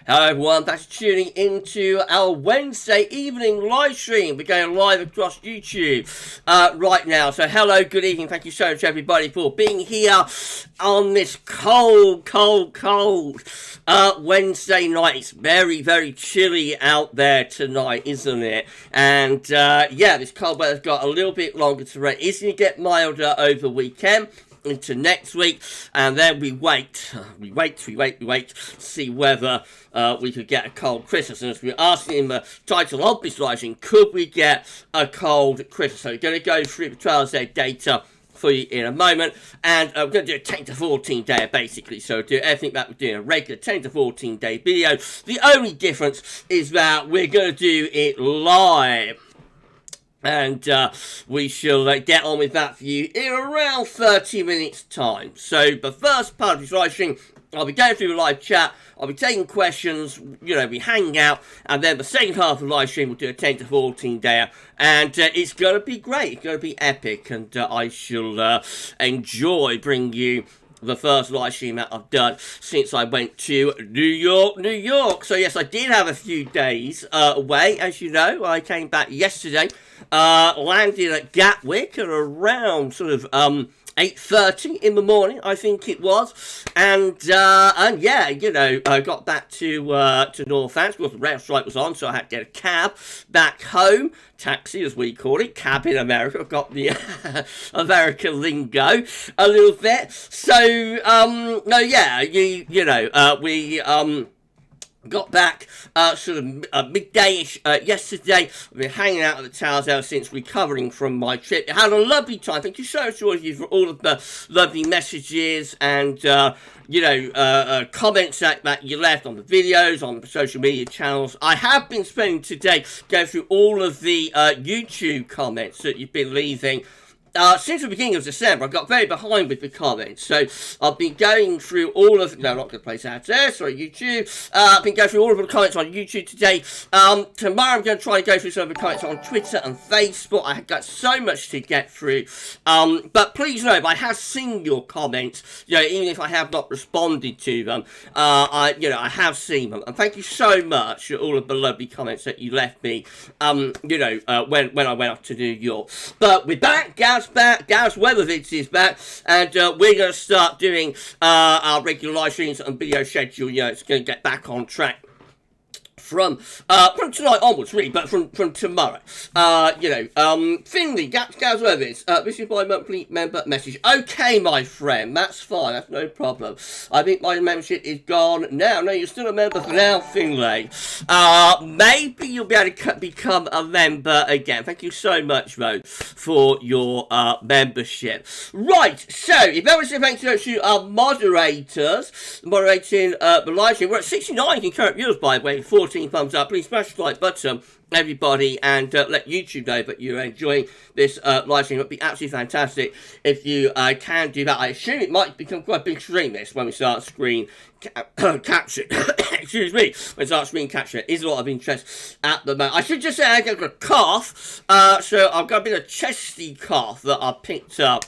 Hello everyone, thanks for tuning into our Wednesday evening live stream. We're going live across YouTube right now. So hello, good evening, thank you so much everybody for being here on this cold Wednesday night. It's very, very chilly out there tonight, isn't it? And yeah, this cold weather's got a little bit longer to run. It's going to get milder over the weekend into next week, and then we wait to see whether we could get a cold Christmas. And as we're asking in the title of this live stream, could we get a cold Christmas? So we're going to go through the 12-day data for you in a moment, and we're going to do a 10 to 14 day basically, so do everything that we're doing a regular 10 to 14 day video. The only difference is that we're going to do it live, and we shall get on with that for you in around 30 minutes time. So the first part of this live stream, I'll be going through the live chat, I'll be taking questions, you know, we hang out, and then the second half of the live stream we'll do a 10 to 14 day, and it's going to be great, it's going to be epic, and I shall enjoy bringing you the first live stream that I've done since I went to New York. So yes, I did have a few days away, as you know. I came back yesterday, landed at Gatwick at around sort of 8:30 in the morning, I think it was, and yeah, you know, I got back to Northants because the rail strike was on, so I had to get a cab back home, taxi as we call it, cab in America. I've got the American lingo a little bit. So no, yeah, you know, we got back sort of midday-ish yesterday. We've been hanging out at the towers ever since, recovering from my trip. I had a lovely time. Thank you so much to all of you for all of the lovely messages and you know, comments that you left on the videos, on the social media channels. I have been spending today going through all of the YouTube comments that you've been leaving. Since the beginning of December, I got very behind with the comments, so I've been going through all of... No, I'm not going to place ads there, sorry, YouTube. I've been going through all of the comments on YouTube today. Tomorrow I'm going to try and go through some of the comments on Twitter and Facebook. I have got so much to get through. But please know, if I have seen your comments, you know, even if I have not responded to them, you know, I have seen them. And thank you so much for all of the lovely comments that you left me, you know, when I went off to New York. But we're back, back, GavsWeatherVids is back, and we're going to start doing our regular live streams and video schedule. You know, it's going to get back on track from tonight onwards, really, but from tomorrow. You know, Finley, GavsWeatherVids, this is my monthly member message. Okay, my friend, that's fine, that's no problem. I think my membership is gone now. No, you're still a member for now, Finley. Maybe you'll be able to become a member again. Thank you so much, though, for your membership. Right, so, if everyone thanks to our moderators, moderating the live stream. We're at 69 concurrent viewers, by the way, 14 thumbs up. Please smash the like button, everybody, and let YouTube know that you're enjoying this live stream. It would be absolutely fantastic if you can do that. I assume it might become quite a big stream, this, when we start screen capture. Excuse me, when we start screen capture. It is a lot of interest at the moment. I should just say I got a cough, so I've got a bit of chesty cough that I picked up,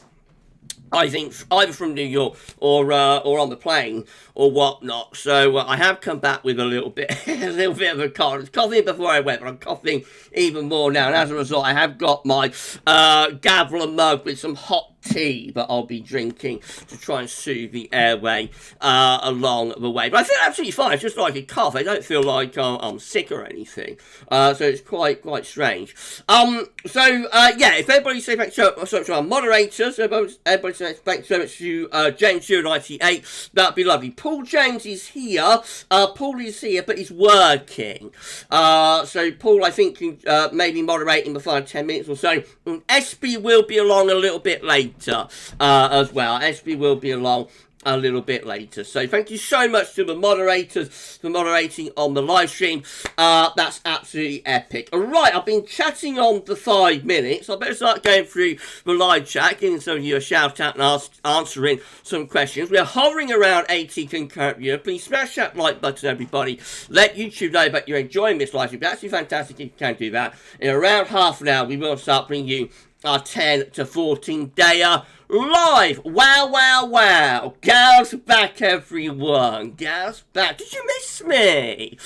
I think, either from New York or on the plane or whatnot. So I have come back with a little bit of a cough. I was coughing before I went, but I'm coughing even more now. And as a result, I have got my Gavler mug with some hot tea that I'll be drinking to try and soothe the airway along the way. But I feel absolutely fine. It's just like a cough. I don't feel like I'm sick or anything. So it's quite strange. So yeah, if everybody say thanks so much to our moderators, everybody say thanks so much to James098, that'd be lovely. Paul James is here. Paul is here, but he's working. So Paul, I think, can maybe moderate in the final 10 minutes or so. SB will be along a little bit later as well. SB will be along a little bit later. So thank you so much to the moderators for moderating on the live stream. That's absolutely epic. Alright, I've been chatting on for 5 minutes. I better start going through the live chat, giving some of you a shout out and answering some questions. We're hovering around 80 concurrent viewers. Please smash that like button, everybody. Let YouTube know that you're enjoying this live stream. That's fantastic if you can do that. In around half an hour, we will start bringing you our 10 to 14 dayer live. Wow, wow, wow. Gav's back, everyone. Gav's back. Did you miss me?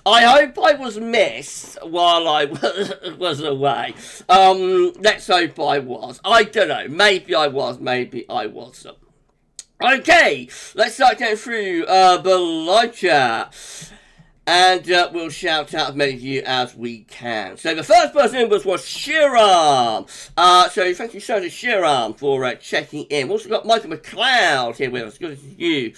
I hope I was missed while I was away. Let's hope I was. I don't know. Maybe I was, maybe I wasn't. Okay, let's start going through the live chat. And we'll shout out as many of you as we can. So the first person in was Shiram. So thank you so much, Shiram, for checking in. We've also got Michael McLeod here with us. Good to see you,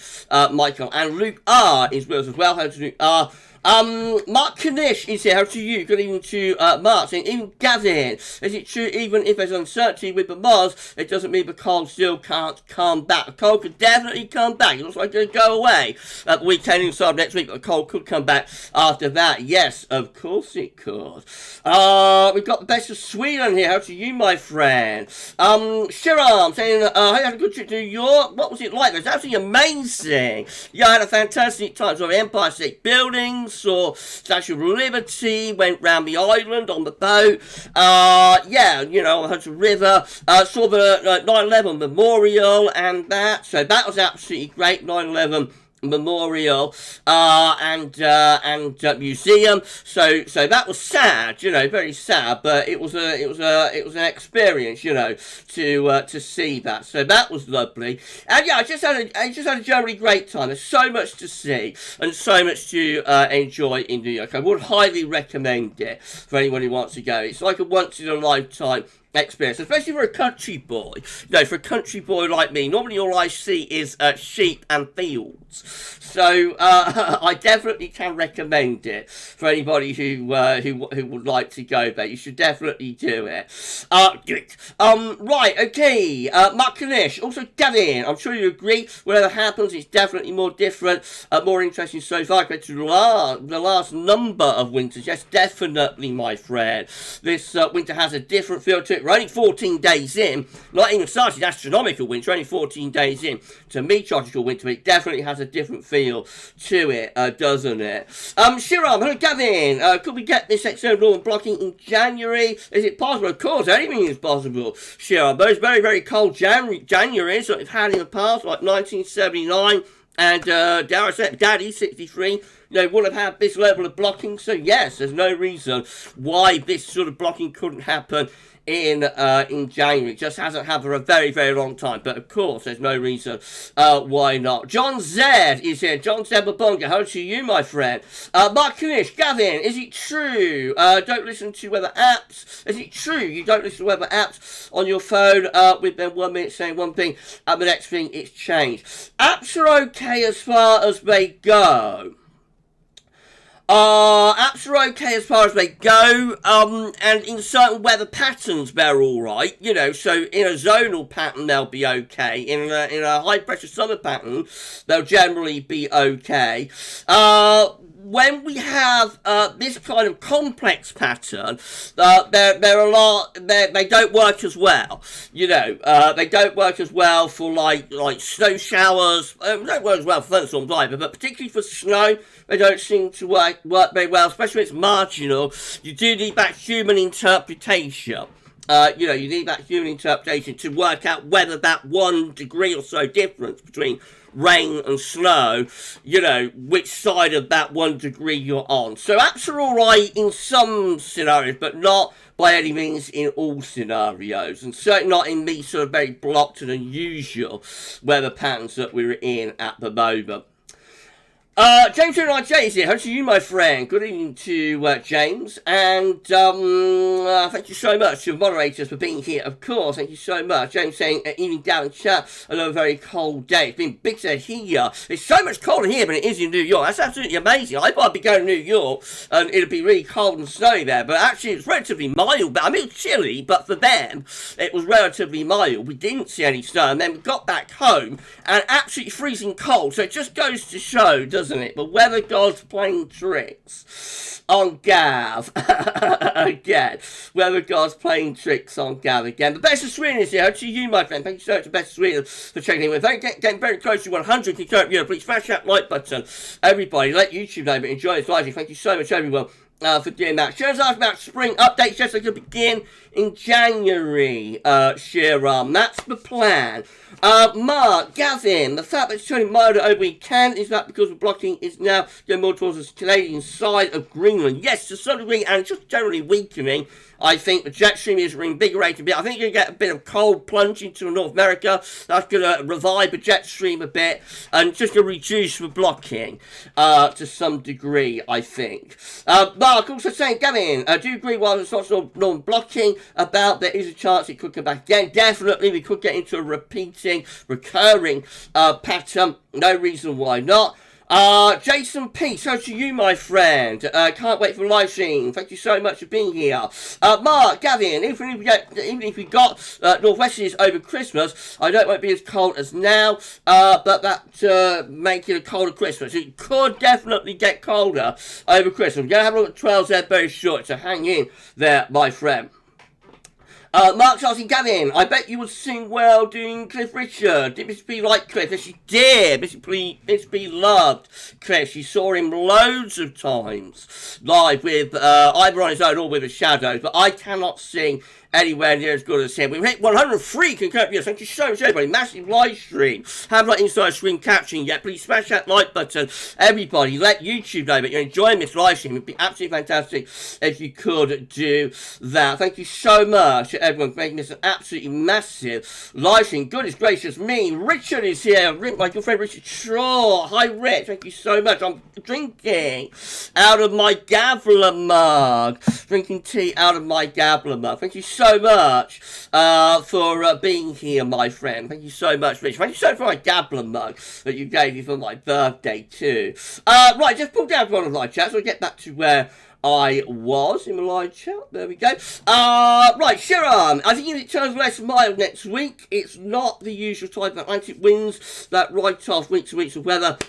Michael. And Luke R is with us as well. Hello to Luke R. Mark Kanish is here. How to you? Good evening to Mark. Saying, even Gavin, is it true even if there's uncertainty with the Mars, it doesn't mean the cold still can't come back? The cold could definitely come back. It looks like it's going to go away at the weekend inside next week, but the cold could come back after that. Yes, of course it could. We've got the best of Sweden here. How to you, my friend? Shiram saying, I had a good trip to New York. What was it like? It was absolutely amazing. Yeah, I had a fantastic time. So the Empire State Building, saw Statue of Liberty, went round the island on the boat, yeah, you know, Hudson River, saw the 9/11 Memorial and that, so that was absolutely great. 9/11 Memorial and museum. So that was sad, you know, very sad, but it was an experience, you know, to see that. So that was lovely. And yeah, I just had a generally great time. There's so much to see and so much to enjoy in New York. I would highly recommend it for anyone who wants to go. It's like a once in a lifetime experience, especially for a country boy. You know, for a country boy like me, normally all I see is sheep and fields. So I definitely can recommend it for anybody who would like to go there. You should definitely do it. Right, okay. Mark Kanish, also Gavin. I'm sure you agree. Whatever happens, it's definitely more different, more interesting so far compared to the last number of winters. Yes, definitely, my friend. This winter has a different feel to it. We're only 14 days in, not even started astronomical winter, only 14 days in to meteorological winter, but it definitely has a different feel to it, doesn't it? Shiram, hello Gavin, could we get this external normal blocking in January? Is it possible? Of course, anything is possible, Shiram. Those very, very cold Januaries that we've had in the past, like 1979, and dare I say, Daddy, 63, you know, would have had this level of blocking, so yes, there's no reason why this sort of blocking couldn't happen in January. It just hasn't happened for a very, very long time. But of course, there's no reason why not. John Z is here. John Z Babunga. Hello to you, my friend. Mark Kanish, Gavin, is it true? Don't listen to weather apps. Is it true you don't listen to weather apps on your phone? We've been 1 minute saying one thing, and the next thing it's changed. Apps are okay as far as they go. Apps are okay as far as they go, and in certain weather patterns they're alright, you know, so in a zonal pattern they'll be okay, in a high pressure summer pattern they'll generally be okay. When we have this kind of complex pattern, they don't work as well. You know, they don't work as well for like snow showers. They don't work as well for thunderstorms either, but particularly for snow, they don't seem to work very well, especially when it's marginal. You do need that human interpretation. You know, you need that human interpretation to work out whether that 1 degree or so difference between rain and snow, you know, which side of that 1 degree you're on. So apps are alright in some scenarios, but not by any means in all scenarios, and certainly not in these sort of very blocked and unusual weather patterns that we're in at the moment. James J is here. How are you, my friend? Good evening to James, and thank you so much to the moderators for being here, of course. Thank you so much. James saying, evening down in chat, another very cold day. It's been big said here. It's so much colder here than it is in New York. That's absolutely amazing. I thought I'd be going to New York and it'd be really cold and snowy there, but actually it's relatively mild. But I mean, chilly, but for them, it was relatively mild. We didn't see any snow, and then we got back home and absolutely freezing cold. So it just goes to show, doesn't it? But weather god's playing tricks on Gav again. Weather god's playing tricks on Gav again. The best of Sweden is here. To you, my friend. Thank you so much, the best of Sweden, for checking in with. Getting very close to 100. Please smash that like button. Everybody, let YouTube know, but enjoy this live. Thank you so much, everyone, for doing that. Sharon's asked about spring updates. Yes, they could begin in January, Sharon. That's the plan. Mark, Gavin, the fact that it's turning milder over weekend, is that because the blocking is now going more towards the Canadian side of Greenland? Yes, to some degree, and just generally weakening. I think the jet stream is reinvigorated a bit. I think you're going to get a bit of cold plunge into North America. That's going to revive the jet stream a bit and just going to reduce the blocking to some degree, I think. Mark also saying, Gavin, do you agree while there's lots of non-blocking about there is a chance it could come back again? Definitely, we could get into a recurring pattern. No reason why not. Jason P, so to you, my friend. Can't wait for the live stream. Thank you so much for being here. Mark, Gavin, even if we got northwesterlies over Christmas, I don't want it to be as cold as now, but that make it a colder Christmas. It could definitely get colder over Christmas. We're going to have a look at 12s there very short, so hang in there, my friend. Mark's asking, Gavin, I bet you would sing well doing Cliff Richard. Did Mr. B like Cliff? Yes, she did. Mr. B loved Cliff. She saw him loads of times live with either on his own or with the Shadows, but I cannot sing anywhere near as good as him. We've hit 103 concurrent viewers. Thank you so much, everybody. Massive live stream. Haven't got inside screen captioning yet. Please smash that like button. Everybody, let YouTube know that you're enjoying this live stream. It'd be absolutely fantastic if you could do that. Thank you so much, everyone, for making this an absolutely massive live stream. Goodness gracious me. Richard is here. My good friend Richard Shaw. Hi, Rich. Thank you so much. I'm drinking out of my Gavler mug. Drinking tea out of my Gavler mug. Thank you so much for being here, my friend. Thank you so much, Rich. Thank you so much for my Gabler mug that you gave me for my birthday too. Right, just pull down one of the live chat so I get back to where I was in the live chat. There we go. Right, Sharon, I think if it turns less mild next week, it's not the usual type of Atlantic winds that write off weeks and weeks of weather.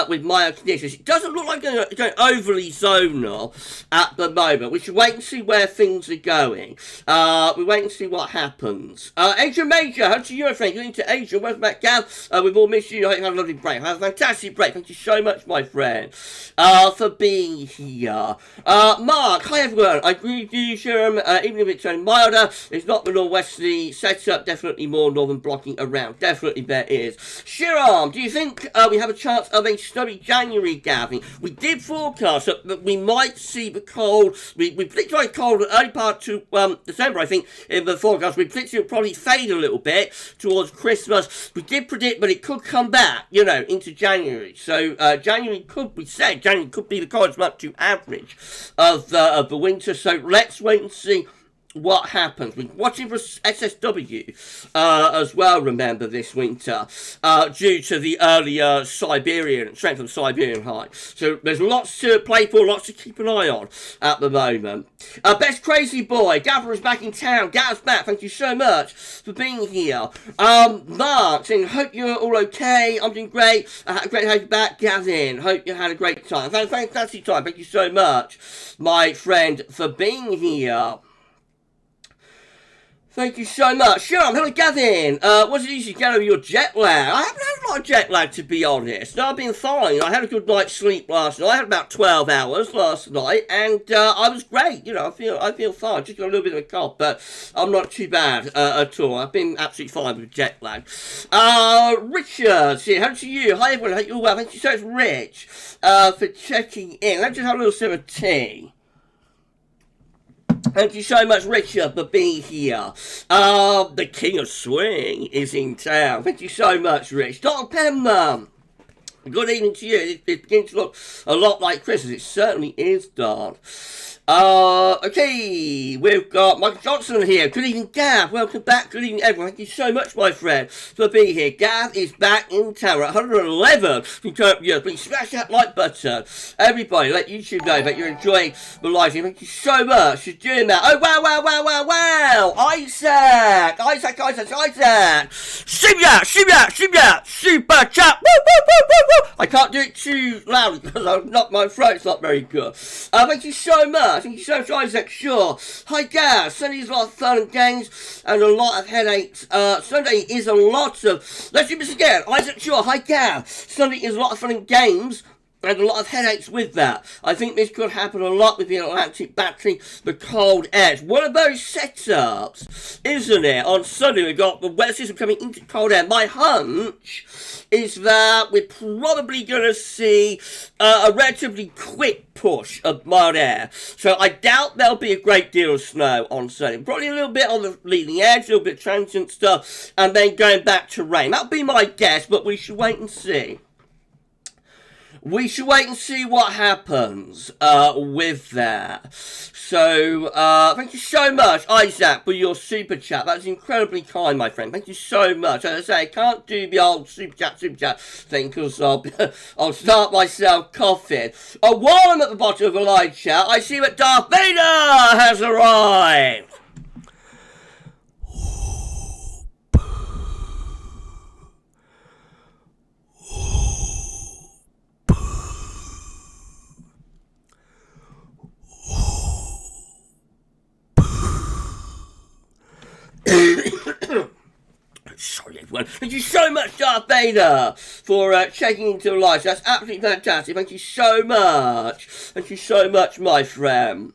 With mild conditions. It doesn't look like it's going overly zonal at the moment. We should wait and see where things are going. We wait and see what happens. Adrian Major, how to you, friend? Good evening to Adrian. Welcome back, Gav. We've all missed you. I hope you had a lovely break. Have a fantastic break. Thank you so much, my friend, for being here. Mark, hi everyone. I agree with you, Sharon. Even if it's turning milder, it's not the northwesterly setup. Definitely more northern blocking around. Definitely there is. Sharon, do you think we have a chance of a snowy January, Gavin? We did forecast that we might see the cold. We predicted like cold in the early part to December, I think, in the forecast. We predicted it would probably fade a little bit towards Christmas. We did predict, but it could come back, you know, into January. So January could be the coldest month to average of the winter. So let's wait and see what happens. We're watching for SSW as well, remember, this winter, due to the earlier strength of the Siberian high. So there's lots to play for, lots to keep an eye on at the moment. Best Crazy Boy, Gavin is back in town. Gav's back, thank you so much for being here. Mark saying, hope you're all okay. I'm doing great. Great to have you back, Gavin. Hope you had a great time. Fantastic time. Thank you so much, my friend, for being here. Thank you so much. Sure, hello Gavin. Was it easy to get over your jet lag? I haven't had a lot of jet lag, to be honest. No, I've been fine. I had a good night's sleep last night. I had about 12 hours last night, and I was great. You know, I feel fine. Just got a little bit of a cough, but I'm not too bad at all. I've been absolutely fine with jet lag. Richard, see, how to you? Hi everyone, hope you're well. Thank you so much, Rich, for checking in. Let's just have a little sip of tea. Thank you so much, Richard, for being here. The King of Swing is in town. Thank you so much, Rich. Dr. Penman, good evening to you. It begins to look a lot like Christmas. It certainly is, Don. Okay, we've got Michael Johnson here. Good evening, Gav. Welcome back. Good evening, everyone. Thank you so much, my friend, for being here. Gav is back in town. We're at 111. Please smash that like button. Everybody, let YouTube know that you're enjoying the live stream. Thank you so much for doing that. Oh, wow. Isaac. Super chat. Woo. I can't do it too loud because my throat's not very good. Thank you so much. Thank you so much, Isaac. Sure. Hi, Gav. Sunday is a lot of fun and games and a lot of headaches. Sunday is a lot of... Let's do this again. Isaac, sure. Hi, Gav. Sunday is a lot of fun and games and a lot of headaches with that. I think this could happen a lot with the Atlantic battery, the cold air. It's one of those setups, isn't it? On Sunday, we've got the weather system coming into cold air. My hunch is that we're probably going to see a relatively quick push of mild air. So I doubt there'll be a great deal of snow on Sunday. Probably a little bit on the leading edge, a little bit of transient stuff, and then going back to rain. That'll be my guess, but we should wait and see. We should wait and see what happens with that. So, thank you so much, Isaac, for your super chat. That's incredibly kind, my friend. Thank you so much. As I say, I can't do the old super chat thing because I'll start myself coughing. While I'm at the bottom of the live chat, I see that Darth Vader has arrived. Sorry, everyone. Thank you so much, Darth Vader, for checking into the live. That's absolutely fantastic. Thank you so much. Thank you so much, my friend,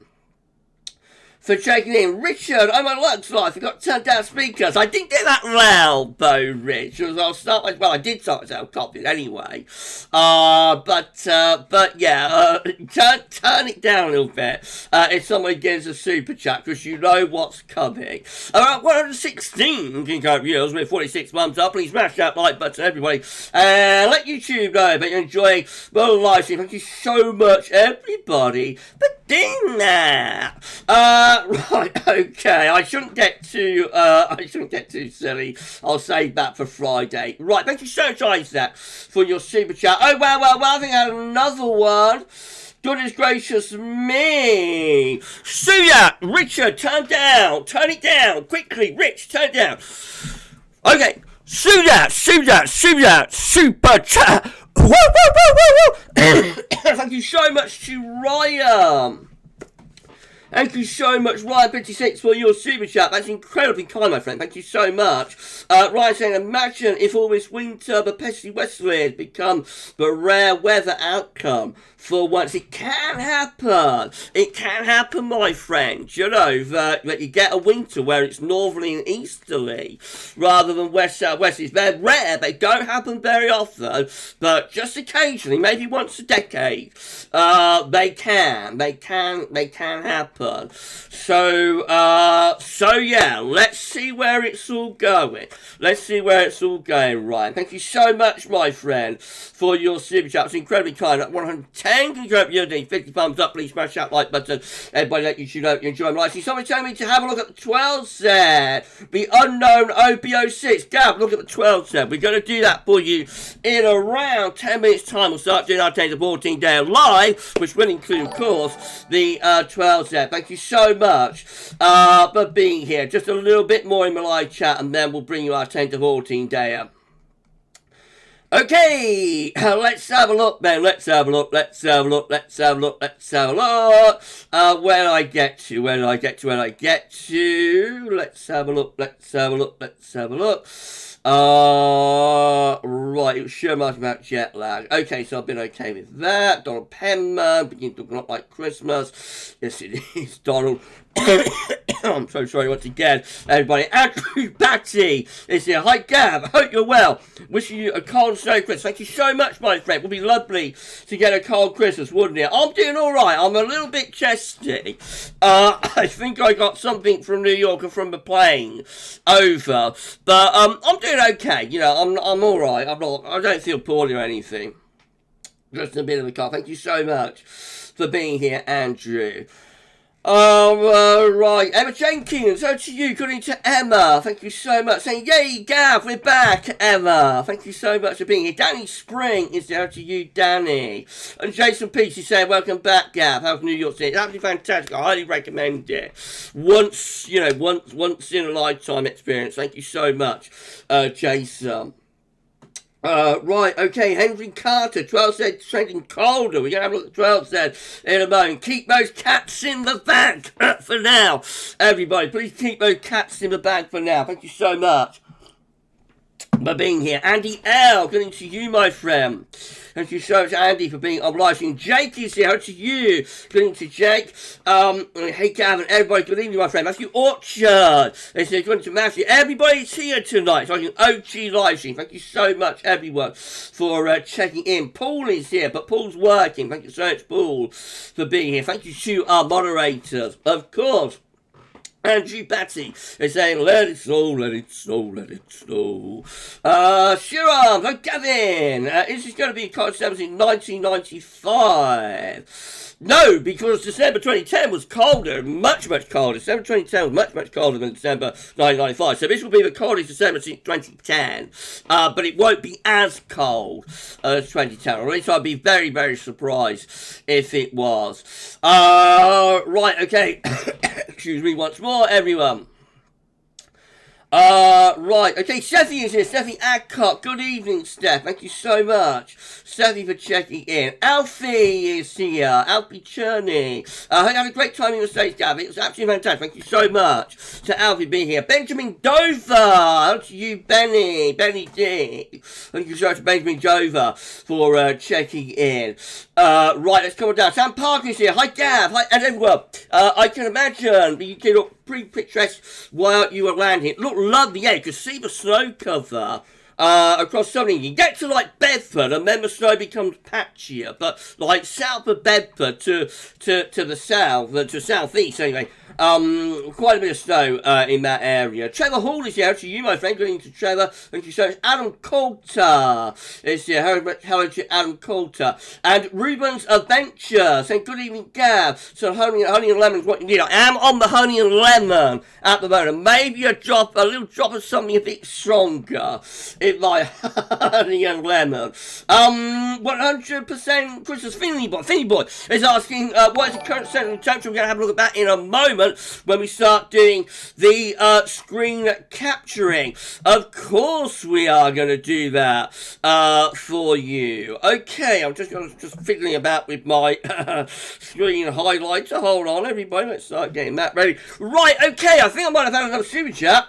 for checking in. Richard, I'm on lunch live. I forgot to turn down speakers. I didn't get that loud, though, Rich. I'll start my, well, I did start myself copying anyway. But yeah, turn it down a little bit if someone gives a super chat, because you know what's coming. Alright, 116 King viewers with 46 months up. Please smash that like button, everybody. And let YouTube know that you're enjoying the live stream. Thank you so much, everybody, for doing that. Right, okay. I shouldn't get too silly. I'll save that for Friday. Right, thank you so much, Isaac, for your super chat. Oh, well, I think I had another one. Goodness gracious me. Suya, Richard, turn it down, quickly, Rich, turn it down. Okay, Suya, super chat. Woo. Thank you so much to Ryan. Thank you so much, Ryan56, for your super chat. That's incredibly kind, my friend. Thank you so much. Ryan saying, imagine if all this winter the pesky westerlies become the rare weather outcome for once. It can happen. It can happen, my friend. You know, that you get a winter where it's northerly and easterly rather than west-southwesterly. They're rare. They don't happen very often, but just occasionally, maybe once a decade, they can happen. So yeah, let's see where it's all going. Ryan. Thank you so much, my friend, for your super chat. It's incredibly kind. At 110, congratulations, 50 thumbs up. Please smash that like button. Everybody, let you know you enjoy my live. Someone telling me to have a look at the 12 set, the unknown OB06. Gav, look at the 12 set. We're going to do that for you in around 10 minutes time. We'll start doing our 10 to 14 day live, which will include, of course, the 12 set. Thank you so much for being here. Just a little bit more in my live chat, and then we'll bring you our 10 to 14 day. Okay, let's have a look then. Let's have a look. Where did I get to? Let's have a look. Right, it was sure much about jet lag. Okay, so I've been okay with that. Donald Penman, begin to look like Christmas. Yes, it is, Donald. I'm so sorry once again, everybody. Andrew Batty is here. Hi, Gav. I hope you're well. Wishing you a cold, snowy Christmas. Thank you so much, my friend. It would be lovely to get a cold Christmas, wouldn't it? I'm doing all right. I'm a little bit chesty. I think I got something from New York or from the plane over, but I'm doing okay. You know, I'm all right. I don't feel poorly or anything. Just a bit of a cough. Thank you so much for being here, Andrew. Right, Emma Jenkins, over to you, according to Emma. Thank you so much. Saying, yay, Gav, we're back, Emma. Thank you so much for being here. Danny Spring is there to you, Danny. And Jason Peach is saying, welcome back, Gav. How's New York City? It's absolutely fantastic. I highly recommend it. Once in a lifetime experience. Thank you so much, Jason. Right, okay, Henry Carter, 12 said trending colder. We're going to have a look at 12 said in a moment. Keep those cats in the bag for now. Everybody, please keep those cats in the bag for now. Thank you so much. for being here. Andy L, good evening to you, my friend. Thank you so much, Andy, for being on live stream. Jake is here. How to you? Good evening to Jake. Hey, Gavin, everybody, good evening, my friend. Matthew Orchard. They say, good evening to Matthew. Everybody's here tonight. So an OG live stream. Thank you so much, everyone, for checking in. Paul is here, but Paul's working. Thank you so much, Paul, for being here. Thank you to our moderators, of course. Andrew Batty is saying, let it snow, let it snow, let it snow. Shiram, oh, Gavin, is this going to be college service in 1995? No, because December 2010 was colder, much, much colder. December 2010 was much, much colder than December 1995. So this will be the coldest December since 2010. But it won't be as cold as 2010. Or at least I'd be very, very surprised if it was. Right, okay. Excuse me once more, everyone. Right, okay, Steffi is here, Steffi Adcock, good evening, Steph, thank you so much, Steffi, for checking in. Alfie is here, Alfie Cherney, I hope you had a great time in the States, Gavin, it was absolutely fantastic, thank you so much to Alfie being here. Benjamin Dover, how to you, Benny D, thank you so much, Benjamin Dover, for checking in. Right, let's come on down. Sam Parker is here, hi Gav, hi, and everyone, I can imagine you did look pretty picturesque while you were landing. It looked lovely, yeah, you could see the snow cover across something. You get to like Bedford and then the snow becomes patchier, but like south of Bedford to the south, to southeast anyway, quite a bit of snow in that area. Trevor Hall is here. To you, my friend. Good evening to Trevor. Thank you so much. Adam Coulter is here. Hello to Adam Coulter. And Ruben's Adventure saying, good evening, Gav. So honey and lemon is what you need. I am on the honey and lemon at the moment. Maybe a little drop of something a bit stronger in my honey and lemon. 100% Christmas Finley Boy is asking, what is the current percentage temperature? We're going to have a look at that in a moment when we start doing the screen capturing. Of course we are going to do that for you. Okay, I'm just fiddling about with my screen highlighter. Hold on, everybody, let's start getting that ready. Right, okay, I think I might have had another super chat.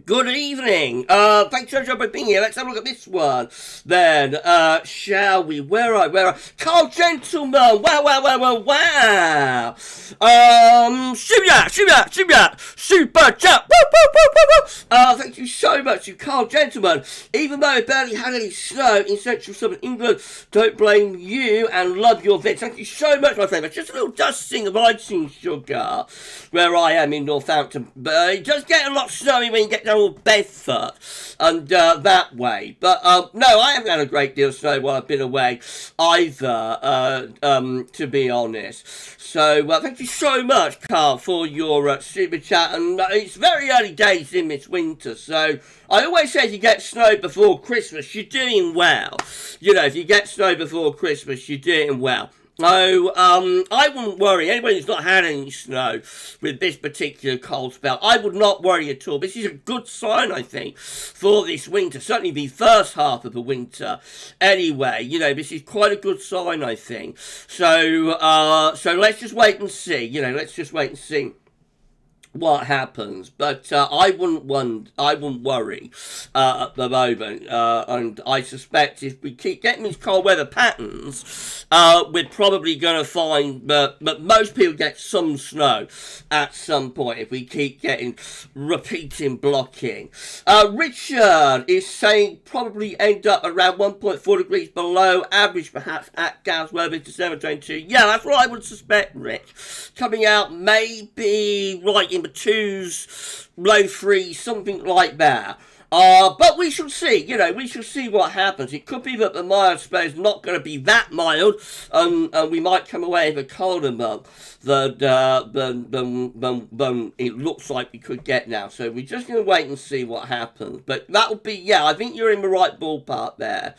Good evening. Thanks so much for being here. Let's have a look at this one. Then, shall we? Where are I? Carl Gentleman. Wow. Super chat. Thank you so much to Carl Gentleman. Even though it barely had any snow in central southern England, don't blame you and love your vids. Thank you so much, my friend. It's just a little dusting of icing sugar where I am in Northampton. But it does get a lot snowy when you get down to Bedford and that way. But no, I haven't had a great deal of snow while I've been away either, to be honest. So thank you so much, Carl, for your super chat. And it's very early days in this winter, so I always say if you get snow before Christmas, you're doing well. You know, if you get snow before Christmas, you're doing well. So, I wouldn't worry. Anybody who's not had any snow with this particular cold spell, I would not worry at all. This is a good sign, I think, for this winter. Certainly the first half of the winter. Anyway, you know, this is quite a good sign, I think. So let's just wait and see. You know, let's just wait and see what happens, but I wouldn't worry at the moment, and I suspect if we keep getting these cold weather patterns, we're probably going to find that most people get some snow at some point if we keep getting repeating blocking. Richard is saying probably end up around 1.4 degrees below average perhaps at GavsWeatherVids December 22. Yeah, that's what I would suspect, Rich. Coming out maybe right in the twos, low threes, something like that. But we shall see, you know, we shall see what happens. It could be that the mild spell is not going to be that mild, and we might come away with a colder month than it looks like we could get now. So we're just going to wait and see what happens. But that'll be, yeah, I think you're in the right ballpark there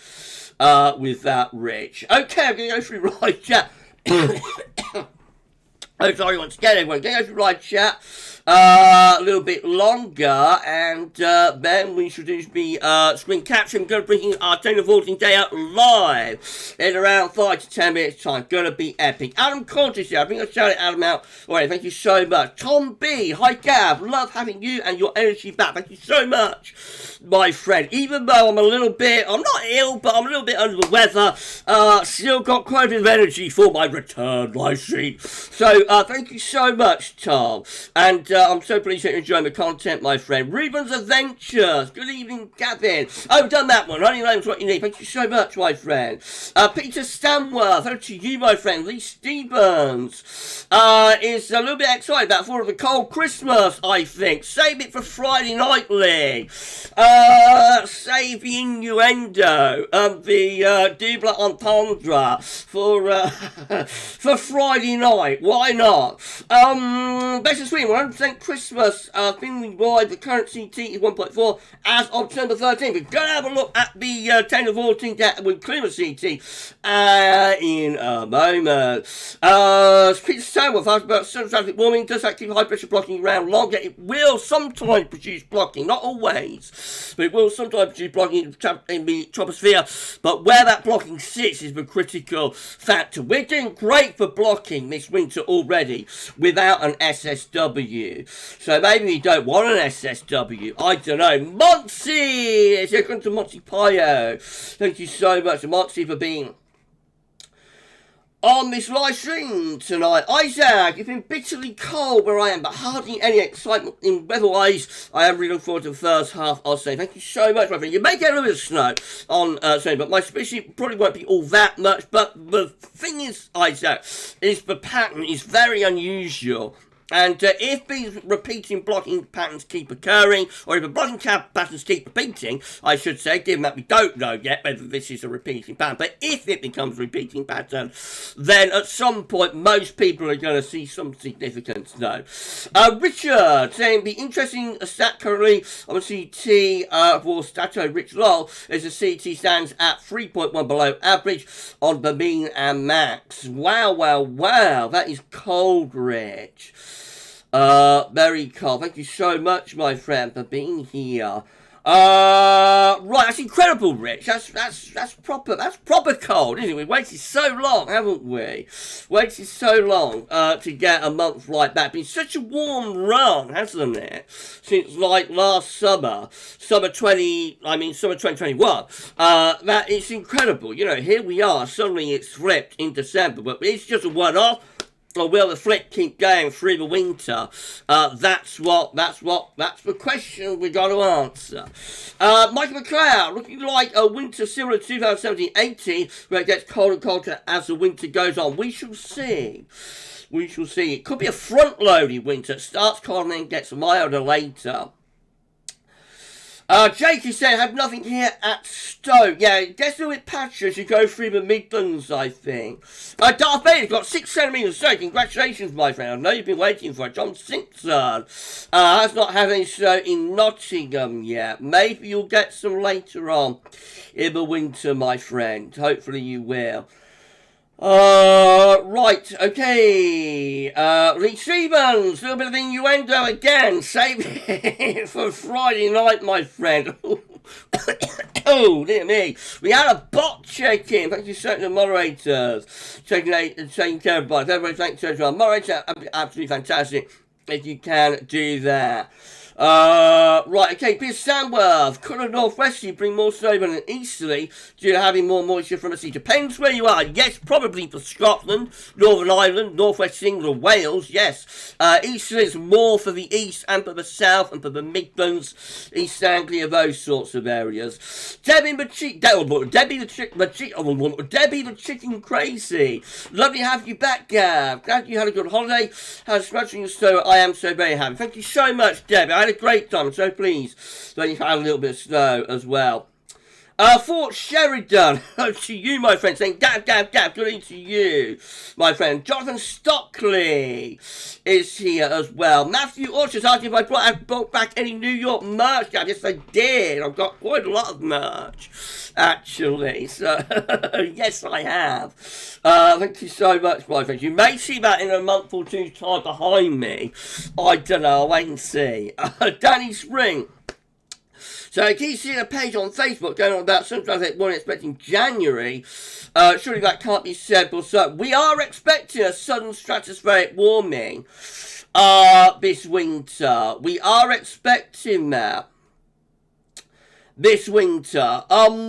with that, Rich. Okay, I'm going to go through live chat. Oh, sorry, once again, everyone. Going to go through live chat. a little bit longer, and then we should do the screen capture. I'm going to bring our Taylor Vaulting Day out live in around 5 to 10 minutes time. Going to be epic. Adam Cortis here. I think I'll shout Adam out. Alright, thank you so much. Tom B, hi Gav, love having you and your energy back. Thank you so much, my friend. Even though I'm not ill, but I'm a little bit under the weather, still got quite a bit of energy for my return live stream. So, thank you so much, Tom. And I'm so pleased that you're enjoying the content, my friend. Ruben's Adventures. Good evening, Gavin. Oh, done that one. Honey Lame's what you need. Thank you so much, my friend. Peter Stanworth. Hello to you, my friend. Lee Stevens is a little bit excited about for the cold Christmas, I think. Save it for Friday night, Lee. Save the innuendo of the double entendre for Friday night. Why not? Best of Sweden, 100% Christmas. Finley wide. The current CT is 1.4 as of December 13th. We're going to have a look at the 10 of 14 with Klima CT in a moment. Peter Stanworth asked about sudden traffic warming. Does that keep high pressure blocking around longer? It will sometimes produce blocking, not always, but it will sometimes produce blocking in the troposphere. But where that blocking sits is the critical factor. We're doing great for blocking this winter already without an SSW. So maybe we don't want an SSW. I don't know. Monty! It's here to Monty Pio. Thank you so much, Monty, for being on this live stream tonight. Isaac, it's been bitterly cold where I am, but hardly any excitement in weather-wise. I am really looking forward to the first half, I'll say. Thank you so much, my friend. You may get a little bit of snow on Sunday, but my suspicion probably won't be all that much. But the thing is, Isaac, is the pattern is very unusual. And if these repeating blocking patterns keep occurring, or if the blocking patterns keep repeating, I should say, given that we don't know yet whether this is a repeating pattern, but if it becomes a repeating pattern, then at some point most people are going to see some significance now. Richard saying the interesting stat currently on the CT for Stato Rich Lol is the CT stands at 3.1 below average on the mean and max. Wow, wow, wow, that is cold, Rich. Very cold. Thank you so much, my friend, for being here. Right, that's incredible, Rich. That's proper cold, isn't it? We've waited so long, haven't we? Waited so long to get a month like that. It's been such a warm run, hasn't it? Since like last summer 2021. That it's incredible. You know, here we are. Suddenly it's flipped in December, but it's just a one-off. Or will the flip keep going through the winter? That's the question we got to answer. Michael McLeod, looking like a winter similar to 2017-18, where it gets colder and colder as the winter goes on. We shall see. We shall see. It could be a front-loaded winter. It starts cold and then gets milder later. Jake is saying, I have nothing here at Stoke. Yeah, it gets a little bit patchy as you go through the Midlands, I think. Darth Vader's got 6 centimetres of snow. Congratulations, my friend. I know you've been waiting for it. John Simpson has not had any snow in Nottingham yet. Maybe you'll get some later on in the winter, my friend. Hopefully you will. Right, okay, Lee Stevens, a little bit of innuendo again, save it for Friday night, my friend. Oh, dear me, we had a bot check-in, thank you so much to the moderators, taking care of bots, everybody thanks to our moderator, absolutely fantastic, if you can do that. Right, okay, Peter Sandworth, could the northwesterly bring more snow than easterly due to having more moisture from the sea? Depends where you are. Yes, probably for Scotland, Northern Ireland, Northwest England, Wales, yes. Easterly is more for the east and for the south and for the Midlands, East Anglia, those sorts of areas. Debbie the Chicken Crazy. Lovely to have you back, Gav. Glad you had a good holiday. Had smudging snow. I am so very happy. Thank you so much, Debbie. I had a great time. I'm so pleased that you had a little bit of snow as well. Fort Sheridan, to you, my friend, saying, Gav, good evening to you, my friend. Jonathan Stockley is here as well. Matthew Orchard's asking if I brought back any New York merch, Gav. Yes, I did. I've got quite a lot of merch, actually. So, yes, I have. Thank you so much, my friend. You may see that in a month or two's time behind me. I don't know. I'll wait and see. Danny Spring. So I keep seeing a page on Facebook going on about sometimes they weren't expecting January. Surely that can't be said, but so we are expecting a sudden stratospheric warming this winter. We are expecting that this winter. But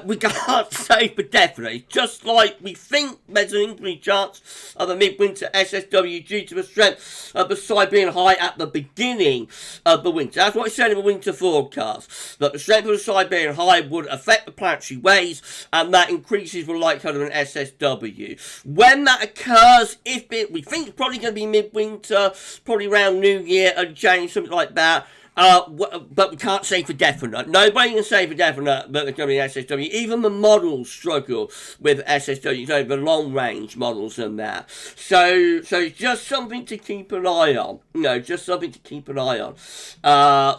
we can't say for definite. Just like we think there's an increasing chance of a midwinter SSW due to the strength of the Siberian high at the beginning of the winter. That's what it said in the winter forecast. That the strength of the Siberian high would affect the planetary waves, and that increases the likelihood of an SSW. When that occurs, we think it's probably going to be midwinter, probably around New Year and January, something like that. But we can't say for definite. Nobody can say for definite that there's going to be an SSW. Even the models struggle with SSW, so the long range models and that. So just something to keep an eye on. Just something to keep an eye on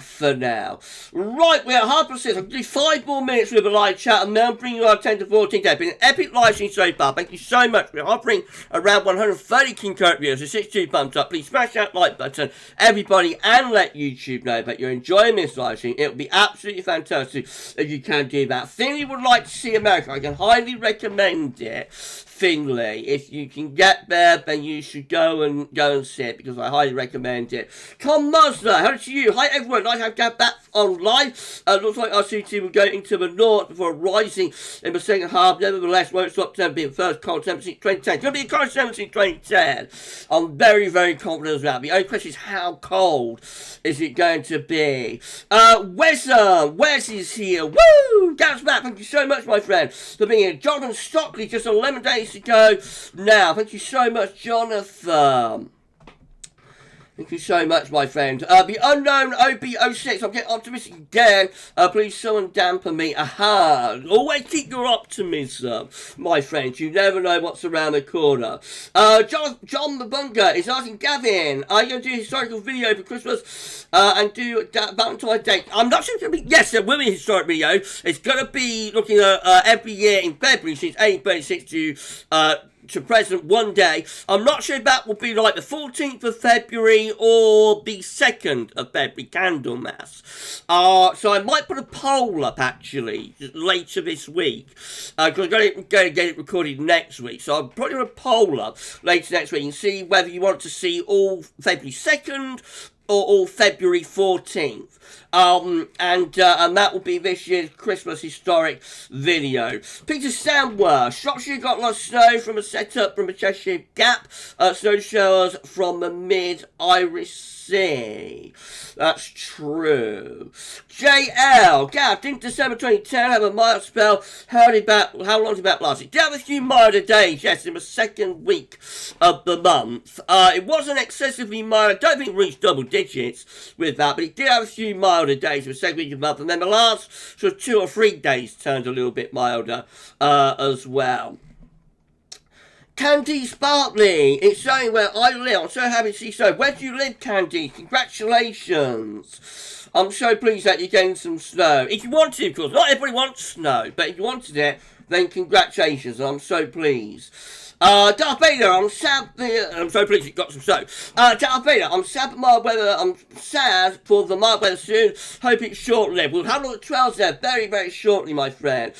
for now. Right, we're at 6:30. I'll do 5 more minutes with a live chat and then I'll bring you our 10 to 14 day. It's been an epic live stream so far. Thank you so much. We're hovering around 130 concurrent viewers. So 62 thumbs up. Please smash that like button, everybody, and let YouTube know that you're enjoying this live stream. It would be absolutely fantastic if you can do that. Finley would like to see America. I can highly recommend it. Finley, if you can get there, then you should go and see it because I highly recommend it. Tom Musler, hello to you. Hi everyone, nice to have Gav back on live. Looks like our CT will go into the north before rising in the second half. Nevertheless, won't stop to being first cold temperature 2010. It's going to be a cold temperature 2010. I'm very, very confident of that. The only question is how cold is it going to be? Wes is here. Woo! Gav's back. Thank you so much, my friend, for being here. Jonathan Stockley, just 11 days to go now. Thank you so much, Jonathan. Thank you so much, my friend. The unknown OB06. I'm getting optimistic again. Please, someone dampen me. Aha. Always keep your optimism, my friend. You never know what's around the corner. John the Bunker is asking Gavin, are you going to do a historical video for Christmas and do Valentine's Day? I'm not sure it's going to be. Yes, there will be a historic video. It's going to be looking at every year in February since 1836 to present one day. I'm not sure if that will be like the 14th of February or the 2nd of February, Candlemas. So I might put a poll up actually later this week because I'm going to get it recorded next week. So I'll probably put a poll up later next week and see whether you want to see all February 2nd or all February 14th. And that will be this year's Christmas historic video. Peter Sandwer, Shropshire got a lot of snow from a setup from a Cheshire Gap. Snow showers from the mid-Irish Sea. That's true. JL, Gav, didn't December 2010 have a mild spell? How long did that last? It did have a few milder days, yes, in the second week of the month. It wasn't excessively mild. I don't think it reached double digits with that, but it did have a few milder days in the second week of the month, and then the last sort of 2 or 3 days turned a little bit milder as well. Candice Bartley, it's showing where I live. I'm so happy to see so. Where do you live, Candice? Congratulations. I'm so pleased that you're getting some snow. If you want to, of course. Not everybody wants snow, but if you wanted it, then congratulations. I'm so pleased. Darth Vader, I'm sad. I'm so pleased you got some snow. Darth Vader, I'm sad for mild weather. I'm sad for the mild weather soon. Hope it's short-lived. We'll have a look at trails there very, very shortly, my friend.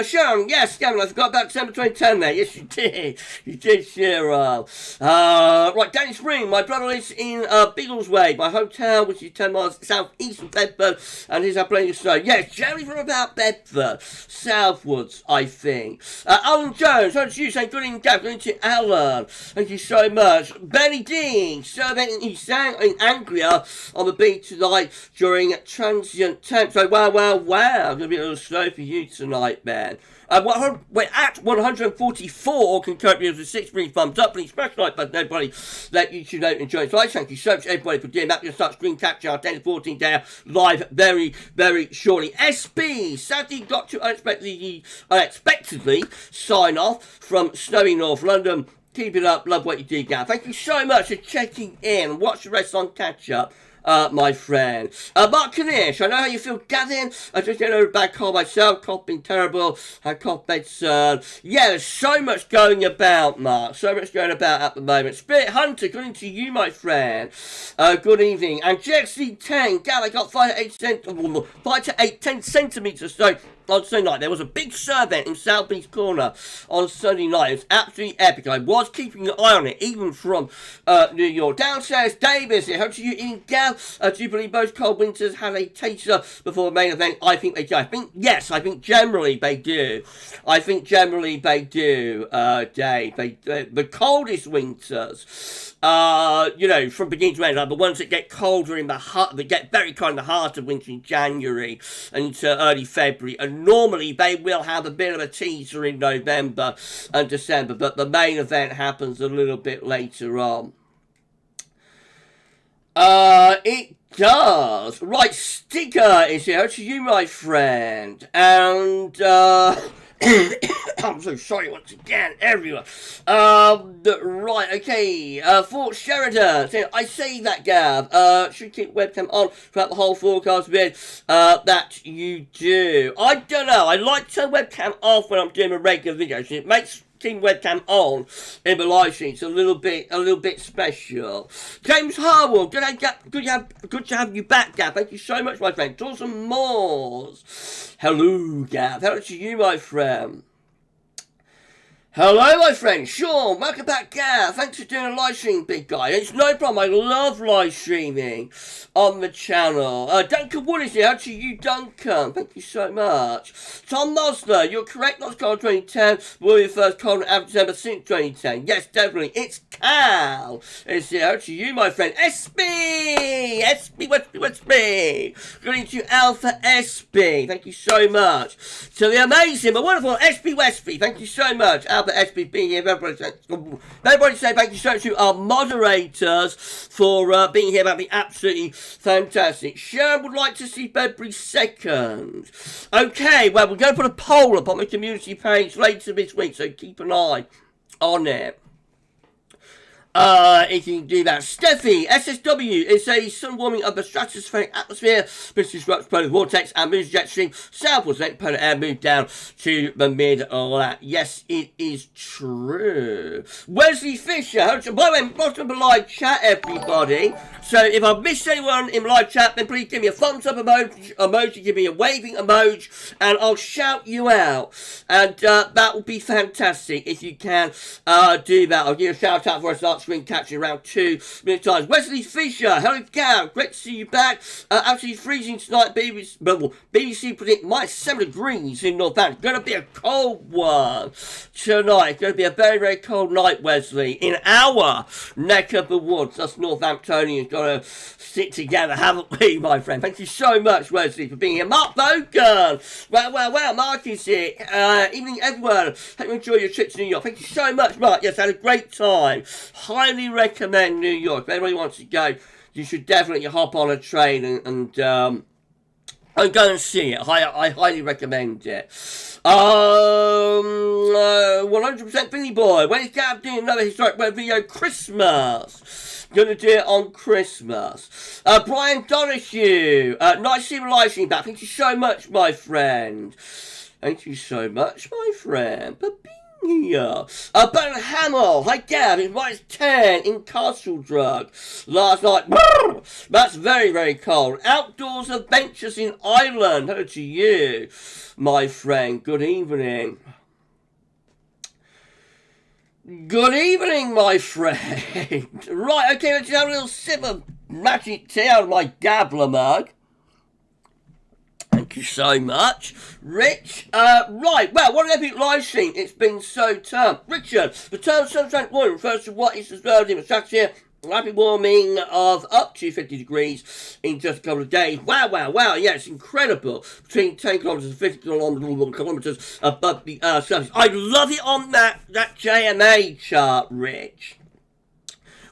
Sharon, yes, Gavin, I forgot about December 2010 there. Yes, you did. You did, Sharon. Right, Danny Spring, my brother lives in Biggleswade, my hometown, which is 10 miles southeast of Bedford, and he's had plenty of snow. Yes, generally from about Bedford, southwards, I think. Alan Jones, hello to you, saying good evening, Gav. Good evening to Alan. Thank you so much. Benny D, serving he sang in Anglia on the beat tonight during transient temps. So wow. Going to be a little slow for you tonight, man. We're at 144 concurrent views with 6 green thumbs up. Please smash like button, everybody. Let YouTube know and enjoy it. So thank you so much, everybody, for doing that. We're going to start screen capture our 10 to 14 day live very, very shortly. SB sadly got to unexpectedly sign off from snowy North London. Keep it up. Love what you do, Gav. Thank you so much for checking in. Watch the rest on catch up. My friend. Mark Kanish, I know how you feel, Gavin. I just get over a bad cold myself. Cough been terrible. Had cough medicine. Yeah, there's so much going about, Mark. So much going about at the moment. Spirit Hunter, good evening to you, my friend. Good evening. And GXC10, Gav, I got 10 centimetres. So on Sunday night, there was a big survey in South East Corner on Sunday night. It was absolutely epic. I was keeping an eye on it, even from New York. Downstairs, Davis, I hope you in Gav. Do you believe most cold winters had a taster before the main event? I think they do. I think generally they do. Dave. The coldest winters, from beginning to end, are the ones that get colder in the heart, that get very cold in the heart of winter in January and into early February. And normally they will have a bit of a teaser in November and December, but the main event happens a little bit later on. It does. Right, Sticker is here to you, my friend. And, I'm so sorry once again, everyone. Right, okay. Fort Sheridan. So I say that, Gav. Should keep webcam on throughout the whole forecast vid. That you do. I don't know. I like to turn webcam off when I'm doing a regular video. So it makes team webcam on in the live stream. It's a little bit special. James Harwell, good to have you back, Gav. Thank you so much, my friend. Dawson Moores, hello, Gav. Hello to you, my friend. Hello, my friend. Sean, welcome back, Gav. Thanks for doing a live stream, big guy. It's no problem. I love live streaming on the channel. Duncan Wood is here. How to you, Duncan? Thank you so much. Tom Mosler, you're correct. Not cold 2010. Will be the first cold in December since 2010. Yes, definitely. It's Cal. It's here. How to you, my friend? SB. Good evening to Alpha SB. Thank you so much. To the amazing, but wonderful SB Westby. Thank you so much. Alpha SB being here. Everybody say thank you so much to our moderators for being here. That'd be absolutely fantastic. Sharon would like to see Bedbury second. Okay, well, we're going to put a poll up on the community page later this week, so keep an eye on it. If you can do that. Steffi, SSW is a sun warming of the stratospheric atmosphere, which disrupts polar vortex and moves jet stream southwards, let polar air move down to the mid-lat. Yes, it is true. Wesley Fisher, by the way, bottom of the live chat, everybody. So if I've missed anyone in live chat, then please give me a thumbs up emoji, give me a waving emoji, and I'll shout you out. And that will be fantastic if you can do that. I'll give you a shout out for a start screen catching around 2 minutes times. Wesley Fisher, hello Gav, great to see you back. Absolutely freezing tonight. BBC predict -7 degrees in Northampton. Going to be a cold one tonight. It's going to be a very, very cold night, Wesley, in our neck of the woods. Us Northamptonians got to stick together, haven't we, my friend? Thank you so much, Wesley, for being here. Mark Bogan, well, Mark is here. Evening, everyone. Hope you enjoy your trip to New York. Thank you so much, Mark. Yes, I had a great time. Highly recommend New York. If anybody wants to go, you should definitely hop on a train and go and see it. I highly recommend it. 100% Vinny Boy. When is Gav doing another historic web video? Christmas. Gonna do it on Christmas. Brian Donahue. Nice to see you live stream back. Thank you so much, my friend. Thank you so much, my friend. Here. Ben Hamill, hi Gav, it's -10 in Castle Drug last night. That's very, very cold. Outdoors adventures in Ireland. Hello to you, my friend. Good evening. Good evening, my friend. Right, okay, let's have a little sip of magic tea out of my Gabler mug. Thank you so much, Rich. Right, well, what an epic live stream. It's been so tough. Richard, the term sunshine warming refers to what is observed in the stacks here. Rapid warming of up to 50 degrees in just a couple of days. Wow, wow, wow. Yeah, it's incredible. Between 10 kilometres and 50 kilometres above the Earth's surface. I love it on that JMA chart, Rich,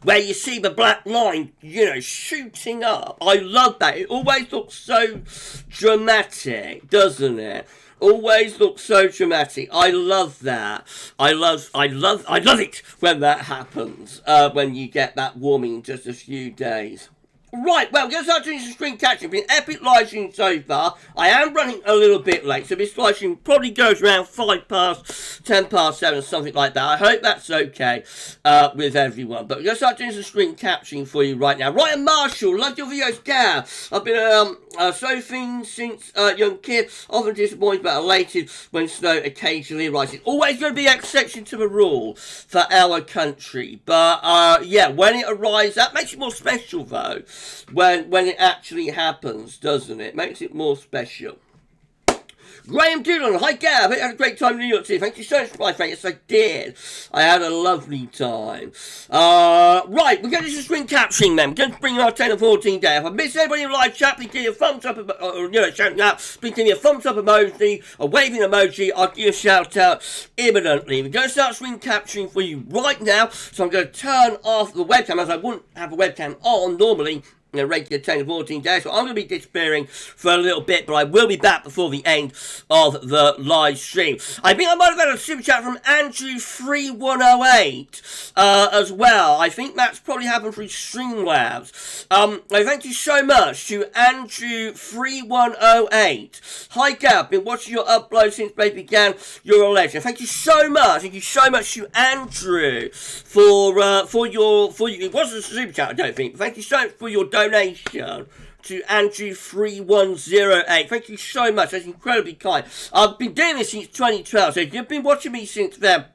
where you see the black line, you know, shooting up. I love that. It always looks so dramatic, doesn't it? Always looks so dramatic. I love that. I love it when that happens. When you get that warming in just a few days. Right, well, we're going to start doing some screen catching. It's been an epic live stream so far. I am running a little bit late, so this live stream probably goes around 5 past, 10 past 7, something like that. I hope that's okay with everyone. But we're going to start doing some screen capturing for you right now. Ryan Marshall, love your videos, Gav. I've been surfing since young kid. Often disappointed but elated when snow occasionally rises. Always going to be an exception to the rule for our country. But yeah, when it arrives, that makes it more special though. When it actually happens, doesn't it? Makes it more special. Graham Dillon, hi Gav, I had a great time in New York City. Thank you so much, my friend. Yes, I did. I had a lovely time. Right, we're going to do some screen capturing then. We're going to bring our 10 and 14 day. If I miss anybody in live chat, please give me a thumbs up, shouting out. Please give me a thumbs up emoji, a waving emoji. I'll give you a shout out imminently. We're going to start screen capturing for you right now. So I'm going to turn off the webcam, as I wouldn't have a webcam on normally. A regular 10 to 14 days, so I'm going to be disappearing for a little bit, but I will be back before the end of the live stream. I think I might have had a super chat from Andrew3108 as well. I think that's probably happened through Streamlabs. Thank you so much to Andrew3108. Hi Gav, been watching your upload since they began. You're a legend. Thank you so much. Thank you so much to Andrew for your it wasn't a super chat, I don't think. But thank you so much for your donation to Andrew3108. Thank you so much. That's incredibly kind. I've been doing this since 2012, so if you've been watching me since then,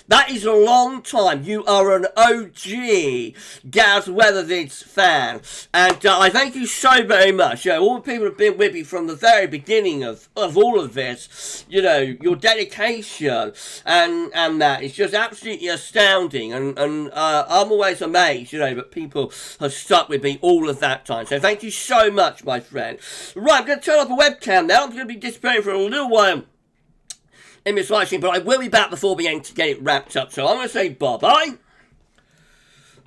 that is a long time. You are an OG GavsWeatherVids fan. And I thank you so very much. You know, all the people who have been with me from the very beginning of all of this, you know, your dedication and that is just absolutely astounding. And I'm always amazed, you know, that people have stuck with me all of that time. So thank you so much, my friend. Right, I'm going to turn off the webcam now. I'm going to be disappearing for a little while in this live stream, but I will be back before the end to get it wrapped up. So I'm going to say bye-bye.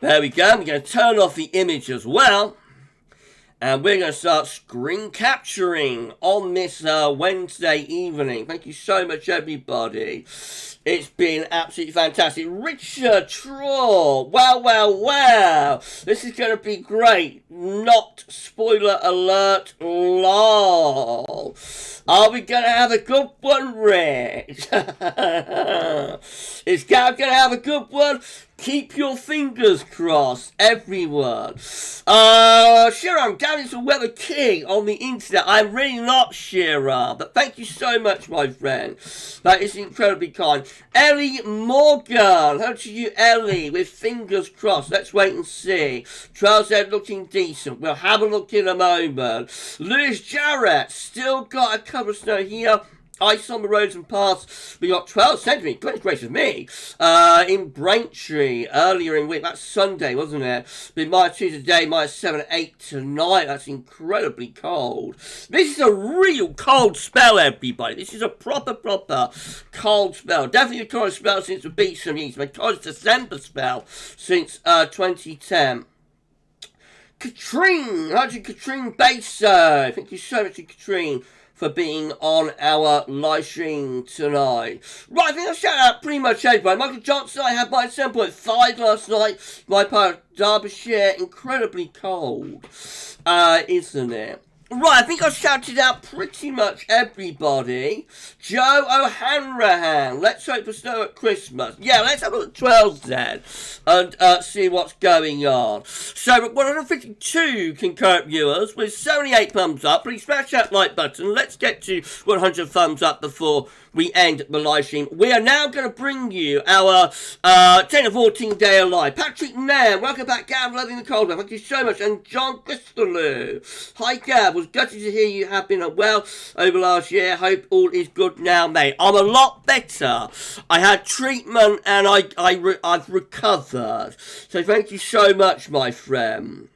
There we go. We're going to turn off the image as well. And we're going to start screen capturing on this Wednesday evening. Thank you so much, everybody. It's been absolutely fantastic. Richard Troll. Wow, wow, wow. This is going to be great. Not spoiler alert. Lol. Are we going to have a good one, Rich? Is Gav going to have a good one? Keep your fingers crossed, everyone. Shiram, Gav is the weather king on the internet. I'm really not Shiram, but thank you so much, my friend. That is incredibly kind. Ellie Morgan, how to you, Ellie, with fingers crossed. Let's wait and see. Trials head looking decent. We'll have a look in a moment. Lewis Jarrett, still got a cover of snow here. Ice on the roads and paths. We got 12 centimetres, goodness gracious me, in Braintree earlier in the week. That's Sunday, wasn't it? Been -2 today, -7, -8 tonight. That's incredibly cold. This is a real cold spell, everybody. This is a proper cold spell. Definitely the coldest spell since the beach from East. My coldest December spell since 2010. Katrine, how'd you, Katrine Baso? Thank you so much, Katrine, for being on our live stream tonight. Right, I think I'll shout out pretty much everybody. Michael Johnson, I had mine 7.5 last night. My part of Derbyshire, incredibly cold, isn't it? Right, I think I shouted out pretty much everybody. Joe O'Hanrahan, let's hope for snow at Christmas. Yeah, let's have a look at 12 then and see what's going on. So, 152 concurrent viewers with 78 thumbs up. Please smash that like button. Let's get to 100 thumbs up before we end the live stream. We are now going to bring you our 10 and 14 day alive. Patrick Nairn, welcome back, Gav, loving the cold weather. Thank you so much. And John Christolou. Hi, Gav. was gutted to hear you have been unwell over last year. Hope all is good now, mate. I'm a lot better. I had treatment and I've recovered. So thank you so much, my friend.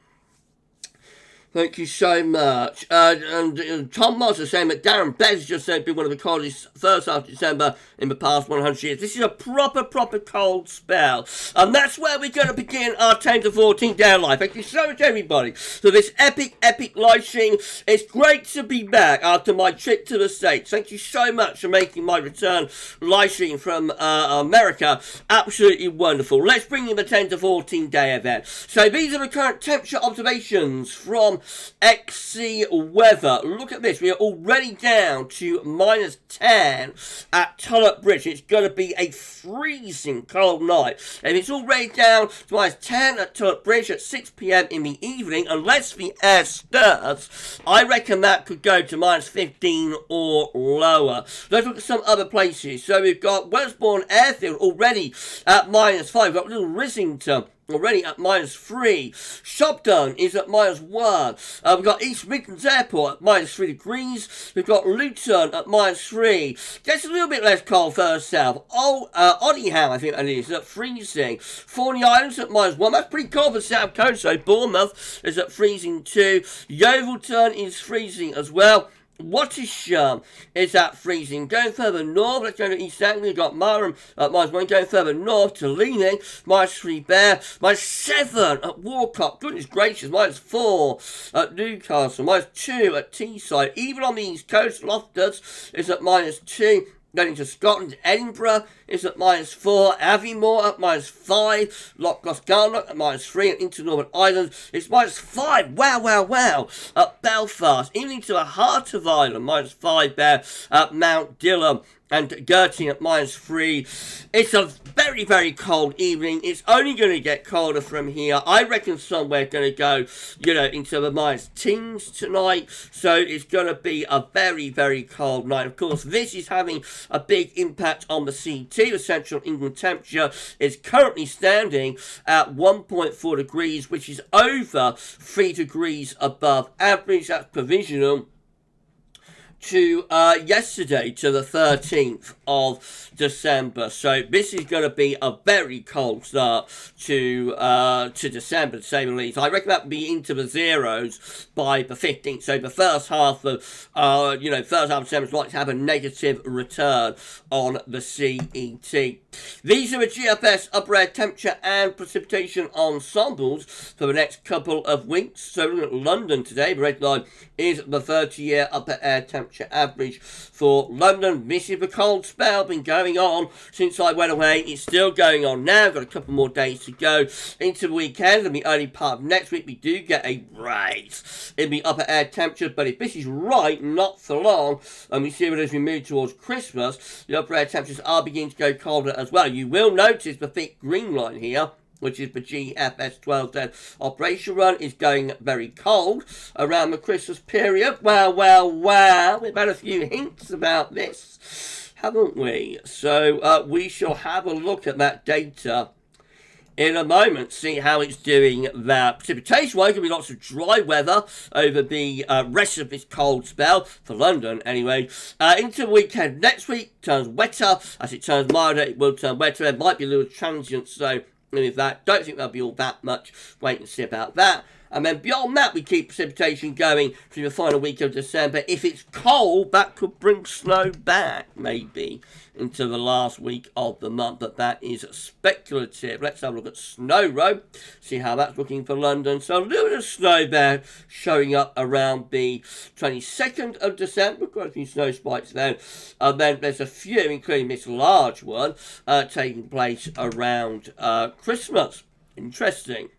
Thank you so much. Tom Moss is saying that Darren Bez just said been one of the coldest first half of December in the past 100 years. This is a proper cold spell. And that's where we're going to begin our 10 to 14 day live. Thank you so much, everybody, for this epic live stream. It's great to be back after my trip to the States. Thank you so much for making my return live stream from America absolutely wonderful. Let's bring in the 10 to 14 day event. So these are the current temperature observations from XC Weather. Look at this. We are already down to minus 10 at Tulloch Bridge. It's going to be a freezing cold night. And it's already down to minus 10 at Tulloch Bridge at 6 p.m. in the evening. Unless the air stirs, I reckon that could go to minus 15 or lower. Let's look at some other places. So we've got Westbourne Airfield already at minus 5. We've got Little Rissington already at minus 3. Shopdon is at minus 1. We've got East Midlands Airport at minus 3 degrees. We've got Luton at minus 3. Gets a little bit less cold further south. Oddyhow, I think that is, at freezing. Forney Islands at minus 1. That's pretty cold for South Coast, so Bournemouth is at freezing 2. Yeovilton is freezing as well. Wattisham is at freezing. Going further north, let's go to East Anglia. We've got Marham at minus 1. Going further north to Leaning, minus 3 there. Minus 7 at Walcott. Goodness gracious, minus 4 at Newcastle. Minus 2 at Teesside. Even on the East Coast, Loftus is at minus 2. Going into Scotland, Edinburgh is at minus 4, Aviemore at minus 5, Loch Gosgarnock at minus 3, and into Northern Ireland it's minus 5. Wow. At Belfast, even into the heart of Ireland, minus 5 there at Mount Dillon. And Girting at minus 3. It's a very cold evening. It's only going to get colder from here. I reckon somewhere going to go, into the minus teens tonight. So it's going to be a very cold night. Of course, this is having a big impact on the CT. The Central England temperature is currently standing at 1.4 degrees, which is over 3 degrees above average. That's provisional to yesterday, to the 13th of December. So this is going to be a very cold start to December, to say the least. I reckon that will be into the zeros by the 15th. So the first half of December is likely to have a negative return on the CET. These are the GFS upper air temperature and precipitation ensembles for the next couple of weeks. So we're looking at London today. The red line is the 30-year upper air temperature average for London. This is the cold spell, been going on since I went away. It's still going on now. Got a couple more days to go into the weekend, and the early part of next week we do get a rise in the upper air temperature. But if this is right, not for long, and we see it as we move towards Christmas, the upper air temperatures are beginning to go colder as well. You will notice the thick green line here, which is the GFS 12-day operation run, is going very cold around the Christmas period. Well, we've had a few hints about this, haven't we? So we shall have a look at that data in a moment, see how it's doing that. Precipitation-wise, going to be lots of dry weather over the rest of this cold spell, for London anyway. Into the weekend next week, turns wetter. As it turns milder, it will turn wetter. There might be a little transient, so with that, don't think there'll be all that much. Wait and see about that. And then beyond that, we keep precipitation going through the final week of December. If it's cold, that could bring snow back, maybe, into the last week of the month. But that is speculative. Let's have a look at Snow Row, see how that's looking for London. So a little bit of snow there showing up around the 22nd of December. Quite a few snow spikes there. And then there's a few, including this large one, taking place around Christmas. Interesting.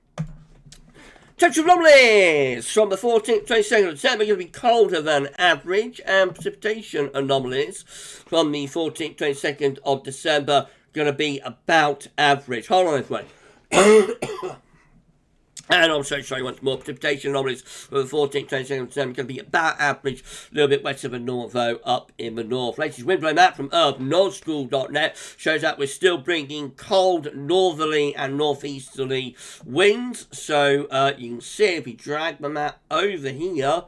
Temperature anomalies from the 14th to 22nd of December are going to be colder than average, and precipitation anomalies from the 14th to 22nd of December going to be about average. Hold on, everybody. And also showing once more, precipitation anomalies for the 14th, 22nd December going to be about average, a little bit wetter than north though, up in the north. Latest wind blow map from urbannodschool.net shows that we're still bringing cold northerly and northeasterly winds. So you can see if we drag the map over here,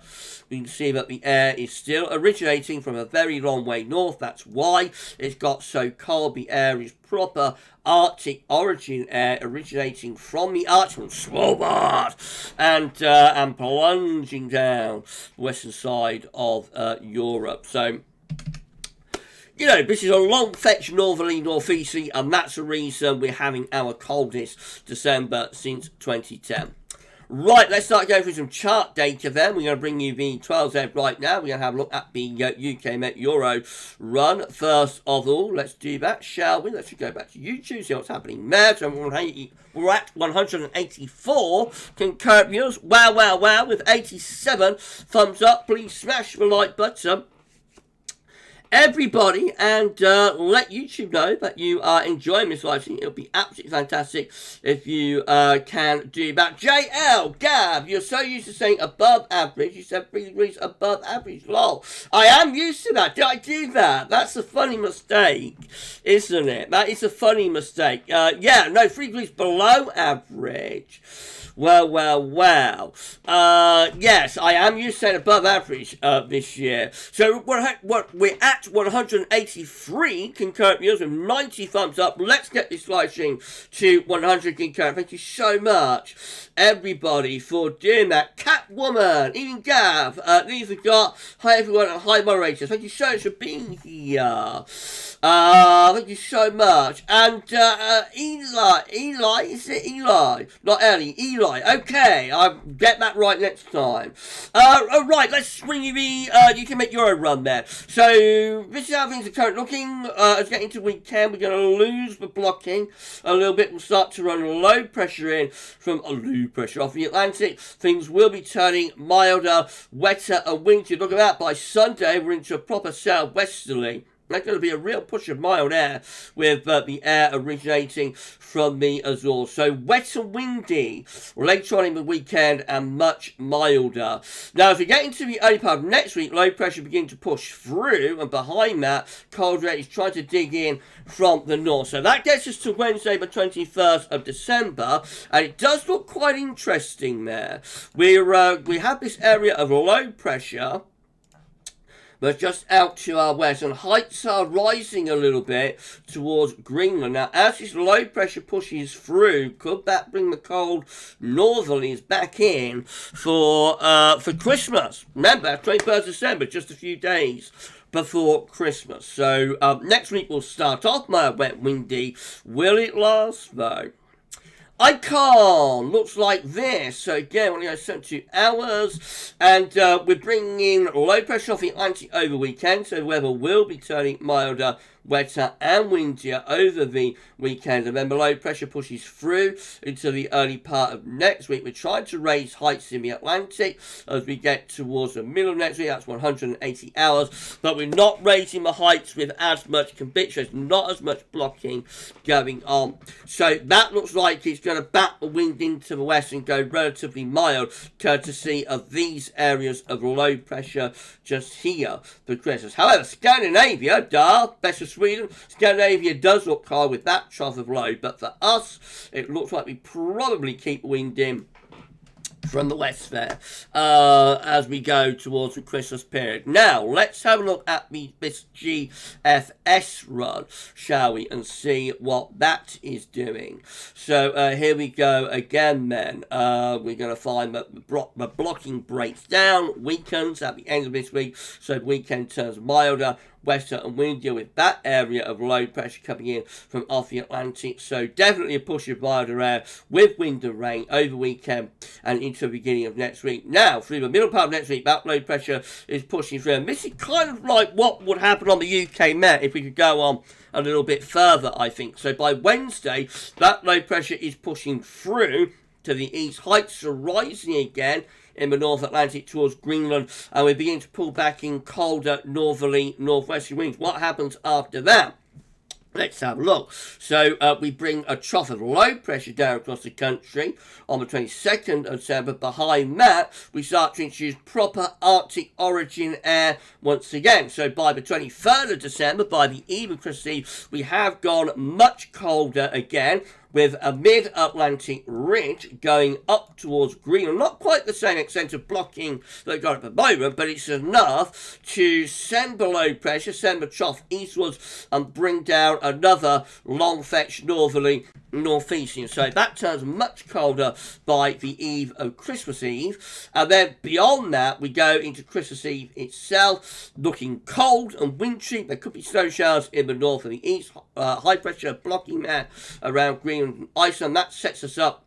we can see that the air is still originating from a very long way north. That's why it's got so cold. The air is proper Arctic origin air originating from the Arctic, from Svalbard, and plunging down the western side of Europe. So, you know, this is a long fetch northerly, northeasterly, and that's the reason we're having our coldest December since 2010. Right, let's start going through some chart data then. We're going to bring you the 12Z right now. We're going to have a look at the UK Met Euro run. First of all, let's do that, shall we? Let's go back to YouTube, see what's happening there. So we're at 184 concurrent viewers. Wow, wow, wow, with 87 thumbs up. Please smash the like button, everybody, and let YouTube know that you are enjoying this live stream. It'll be absolutely fantastic if you can do that. JL, Gav, you're so used to saying above average. You said 3 degrees above average. Lol. I am used to that. Did I do that? That's a funny mistake, isn't it? That is a funny mistake. Yeah, no, 3 degrees below average. Well, well, well. Yes, I am used to saying above average this year. So we're at 183 concurrent viewers with 90 thumbs up. Let's get this live stream to 100 concurrent. Thank you so much, everybody, for doing that. Catwoman, even Gav, Leave the Got, hi everyone, and hi moderators. Thank you so much for being here. Thank you so much. And Eli, is it Eli? Not Ellie, Eli. Okay, I'll get that right next time. Right, let's bring you the, you can make your own run there. So, this is how things are currently looking. As we get into weekend, we're going to lose the blocking a little bit. We'll start to run low pressure in from a low pressure off the Atlantic. Things will be turning milder, wetter and windy. Look at that, by Sunday, we're into a proper southwesterly. There's going to be a real push of mild air with the air originating from the Azores. So wet and windy later on in the weekend and much milder. Now, as we get into the early part of next week, low pressure begins to push through, and behind that, cold air is trying to dig in from the north. So that gets us to Wednesday, the 21st of December, and it does look quite interesting there. We have this area of low pressure, but just out to our west, and heights are rising a little bit towards Greenland. Now, as this low pressure pushes through, could that bring the cold northerlies back in for Christmas? Remember, 21st December, just a few days before Christmas. So next week we'll start off mild, wet, windy. Will it last though? Icon looks like this. So again, we're going to go 72 hours, and we're bringing in low pressure off the Atlantic over weekend, so the weather will be turning milder, wetter and windier over the weekend, and then the low pressure pushes through into the early part of next week. We're trying to raise heights in the Atlantic as we get towards the middle of next week. That's 180 hours, but we're not raising the heights with as much conviction. There's not as much blocking going on, so that looks like it's going to bat the wind into the west and go relatively mild, courtesy of these areas of low pressure just here for Christmas. However, Scandinavia, best of Sweden, Scandinavia does look high with that trough of low, but for us, it looks like we probably keep wind in from the west there as we go towards the Christmas period. Now, let's have a look at this GFS run, shall we, and see what that is doing. So here we go again then. We're going to find that the blocking breaks down, weakens at the end of this week, so the weekend turns milder, wetter and windier with that area of low pressure coming in from off the Atlantic. So definitely a push of milder air with wind and rain over weekend and into the beginning of next week. Now, through the middle part of next week, that low pressure is pushing through. And this is kind of like what would happen on the UK Met if we could go on a little bit further, I think. So by Wednesday, that low pressure is pushing through to the east. Heights are rising again in the North Atlantic towards Greenland, and we're beginning to pull back in colder northerly, northwesterly winds. What happens after that? Let's have a look. So we bring a trough of low pressure down across the country on the 22nd of December. Behind that, we start to introduce proper Arctic origin air once again. So by the 23rd of December, by the eve of Christmas Eve, we have gone much colder again, with a mid-Atlantic ridge going up towards Greenland. Not quite the same extent of blocking that we've got at the moment, but it's enough to send the low pressure, send the trough eastwards, and bring down another long-fetched northerly northeastern. So that turns much colder by the eve of Christmas Eve. And then beyond that, we go into Christmas Eve itself, looking cold and wintry. There could be snow showers in the north and the east. High pressure blocking that around Greenland and Iceland. That sets us up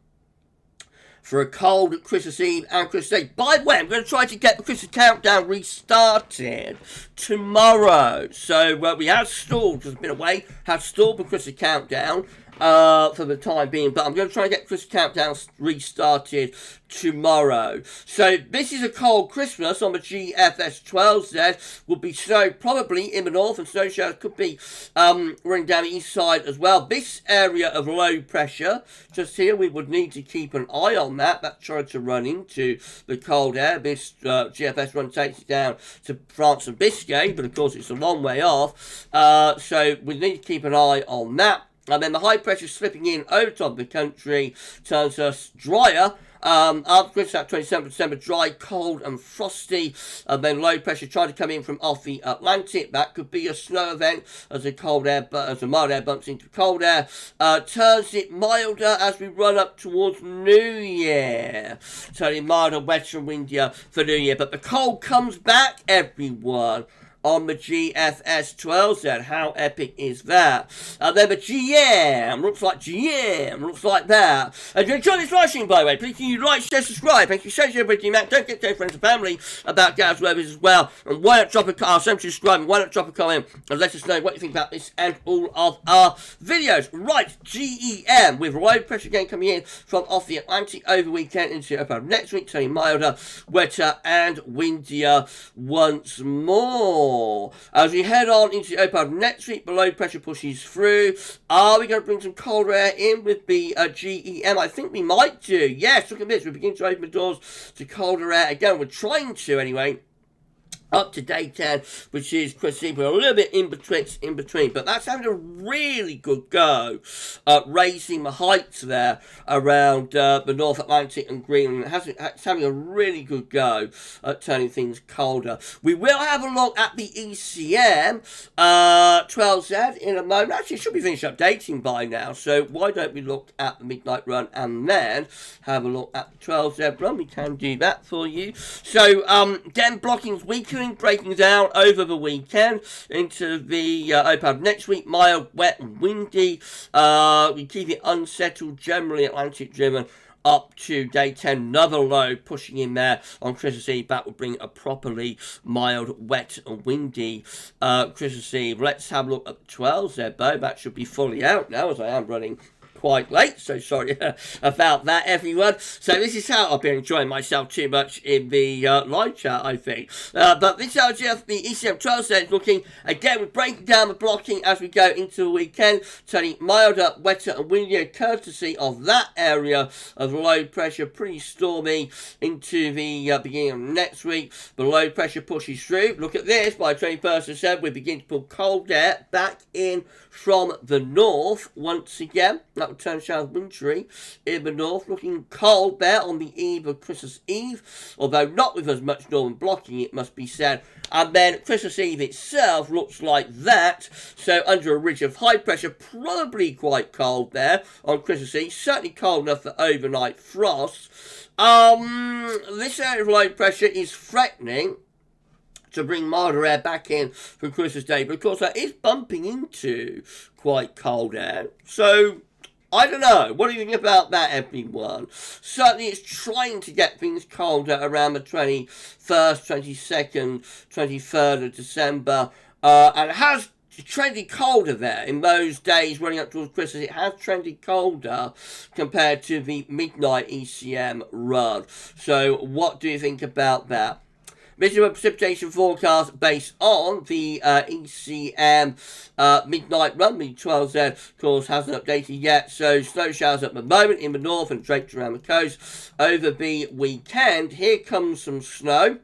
for a cold Christmas Eve and Christmas Day. By the way, I'm going to try to get the Christmas countdown restarted tomorrow. So we have stalled, because I've been away, have stalled the Christmas countdown for the time being, but I'm going to try and get Christmas countdown restarted tomorrow. So this is a cold Christmas on the GFS 12Z. Will be snow probably in the north, and snow showers could be running down the east side as well. This area of low pressure just here, we would need to keep an eye on that. That's trying to run into the cold air. This GFS run takes it down to France and Biscay, but of course it's a long way off, so we need to keep an eye on that. And then the high pressure slipping in over top of the country turns us drier. After Christmas, that 27th of December, dry, cold and frosty. And then low pressure trying to come in from off the Atlantic. That could be a snow event as the cold air, as the mild air bumps into cold air. Turns it milder as we run up towards New Year. Turning milder, wetter and windier for New Year. But the cold comes back, everyone, on the GFS 12Z. How epic is that? And then the GM looks like that. And if you enjoy this live stream, by the way, please can you like, share, subscribe. Thank you so much, everybody. Don't forget to tell friends and family about GavsWeatherVids as well. And why not drop a comment? Subscribe. And why not drop a comment and let us know what you think about this and all of our videos. Right, GEM with low pressure again coming in from off the Atlantic over the weekend into about next week, turning milder, wetter and windier once more. As we head on into the open next week, the low pressure pushes through. Are we going to bring some cold air in with the GEM? I think we might do. Yes, look at this. We begin to open the doors to colder air again. We're trying to anyway. Up to day 10, which is Christmas Eve, a little bit in between, but that's having a really good go at raising the heights there around the North Atlantic and Greenland. It's having a really good go at turning things colder. We will have a look at the ECM 12Z in a moment. Actually, it should be finished updating by now, so why don't we look at the midnight run and then have a look at the 12Z run? We can do that for you. So, then blocking's weaker, breaking down over the weekend into the OPAD next week. Mild, wet and windy. We keep it unsettled, generally Atlantic driven up to day 10. Another low pushing in there on Christmas Eve. That will bring a properly mild, wet and windy Christmas Eve. Let's have a look at the 12 there, Bo. That should be fully out now, as I am running quite late, so sorry about that, everyone. So this is how I've been enjoying myself too much in the live chat, I think. But this is how the ECM 12 set looking. Again, we're breaking down the blocking as we go into the weekend, turning milder, wetter and windier, courtesy of that area of low pressure, pretty stormy into the beginning of next week. The low pressure pushes through. Look at this, by 21st of December, we begin to pull cold air back in from the north once again. That will turn showers wintry in the north, looking cold there on the eve of Christmas Eve, although not with as much northern blocking, it must be said. And then Christmas Eve itself looks like that, so under a ridge of high pressure, probably quite cold there on Christmas Eve, certainly cold enough for overnight frost. This area of low pressure is threatening to bring milder air back in for Christmas Day, but of course that is bumping into quite cold air. So, I don't know. What do you think about that, everyone? Certainly it's trying to get things colder around the 21st, 22nd, 23rd of December, and it has trended colder there in those days running up towards Christmas. It has trended colder compared to the midnight ECM run. So, what do you think about that? Minimum precipitation forecast based on the ECM midnight run. The 12Z, of course, hasn't updated yet. So snow showers at the moment in the north and draped around the coast. Over the weekend, here comes some snow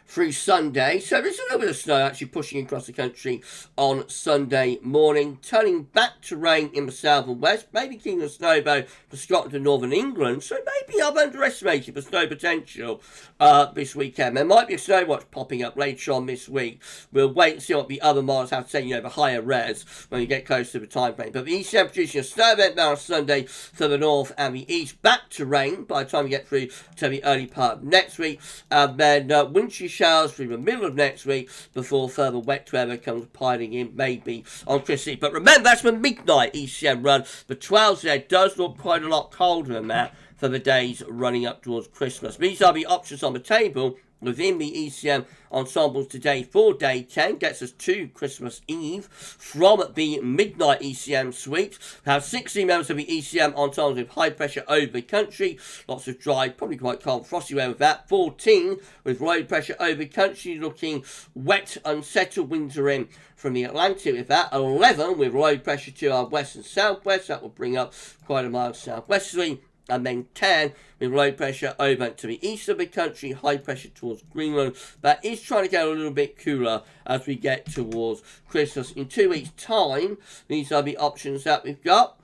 through Sunday. So there's a little bit of snow actually pushing across the country on Sunday morning, turning back to rain in the south and west, maybe keeping a snow though for Scotland and northern England. So maybe I've underestimated the snow potential this weekend. There might be a snow watch popping up later on this week. We'll wait and see what the other models have to say, the higher res when we get close to the time frame. But the ECM producing a snow event now on Sunday for the north and the east, back to rain by the time we get through to the early part of next week, and then wintry showers through the middle of next week before further wet weather comes piling in maybe on Christmas. But remember, that's the midnight ECM run. The 12Z does look quite a lot colder than that for the days running up towards Christmas. These are the options on the table within the ECM Ensembles today for day 10. Gets us to Christmas Eve from the midnight ECM suite. We have 16 members of the ECM Ensembles with high pressure over the country. Lots of dry, probably quite cold, frosty weather with that. 14 with low pressure over the country, looking wet, unsettled winter in from the Atlantic with that. 11 with low pressure to our west and southwest. That will bring up quite a mild southwesterly. And then 10 with low pressure over to the east of the country, high pressure towards Greenland. That is trying to get a little bit cooler as we get towards Christmas. In 2 weeks' time, these are the options that we've got.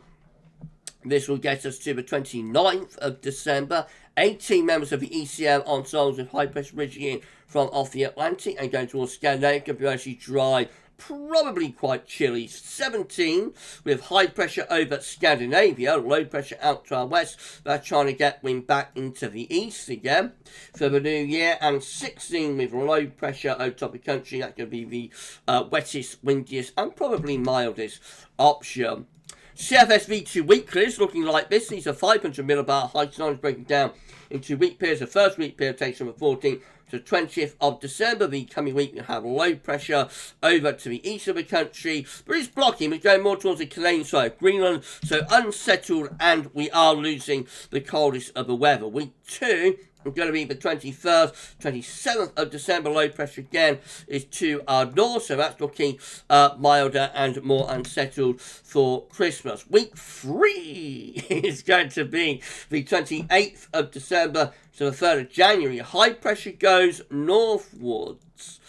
This will get us to the 29th of December. 18 members of the ECM Ensembles with high pressure ridging in from off the Atlantic and going towards Scandinavia. Could be actually dry, probably quite chilly. 17 with high pressure over Scandinavia, low pressure out to our west. They're trying to get wind back into the east again for the new year. And 16 with low pressure over top of the country. That's going to be the wettest, windiest and probably mildest option. CFS V2 weeklies looking like this. These are 500 millibar high tsunamis breaking down into week periods. The first week period takes from the 14th to 20th of December. The coming week we have low pressure over to the east of the country, but it's blocking. We're going more towards the Canadian side of Greenland, so unsettled, and we are losing the coldest of the weather. Week 2 is going to be the 21st, 27th of December. Low pressure again is to our north, so that's looking milder and more unsettled for Christmas. Week 3 is going to be the 28th of December to the 3rd of January. High pressure goes northwards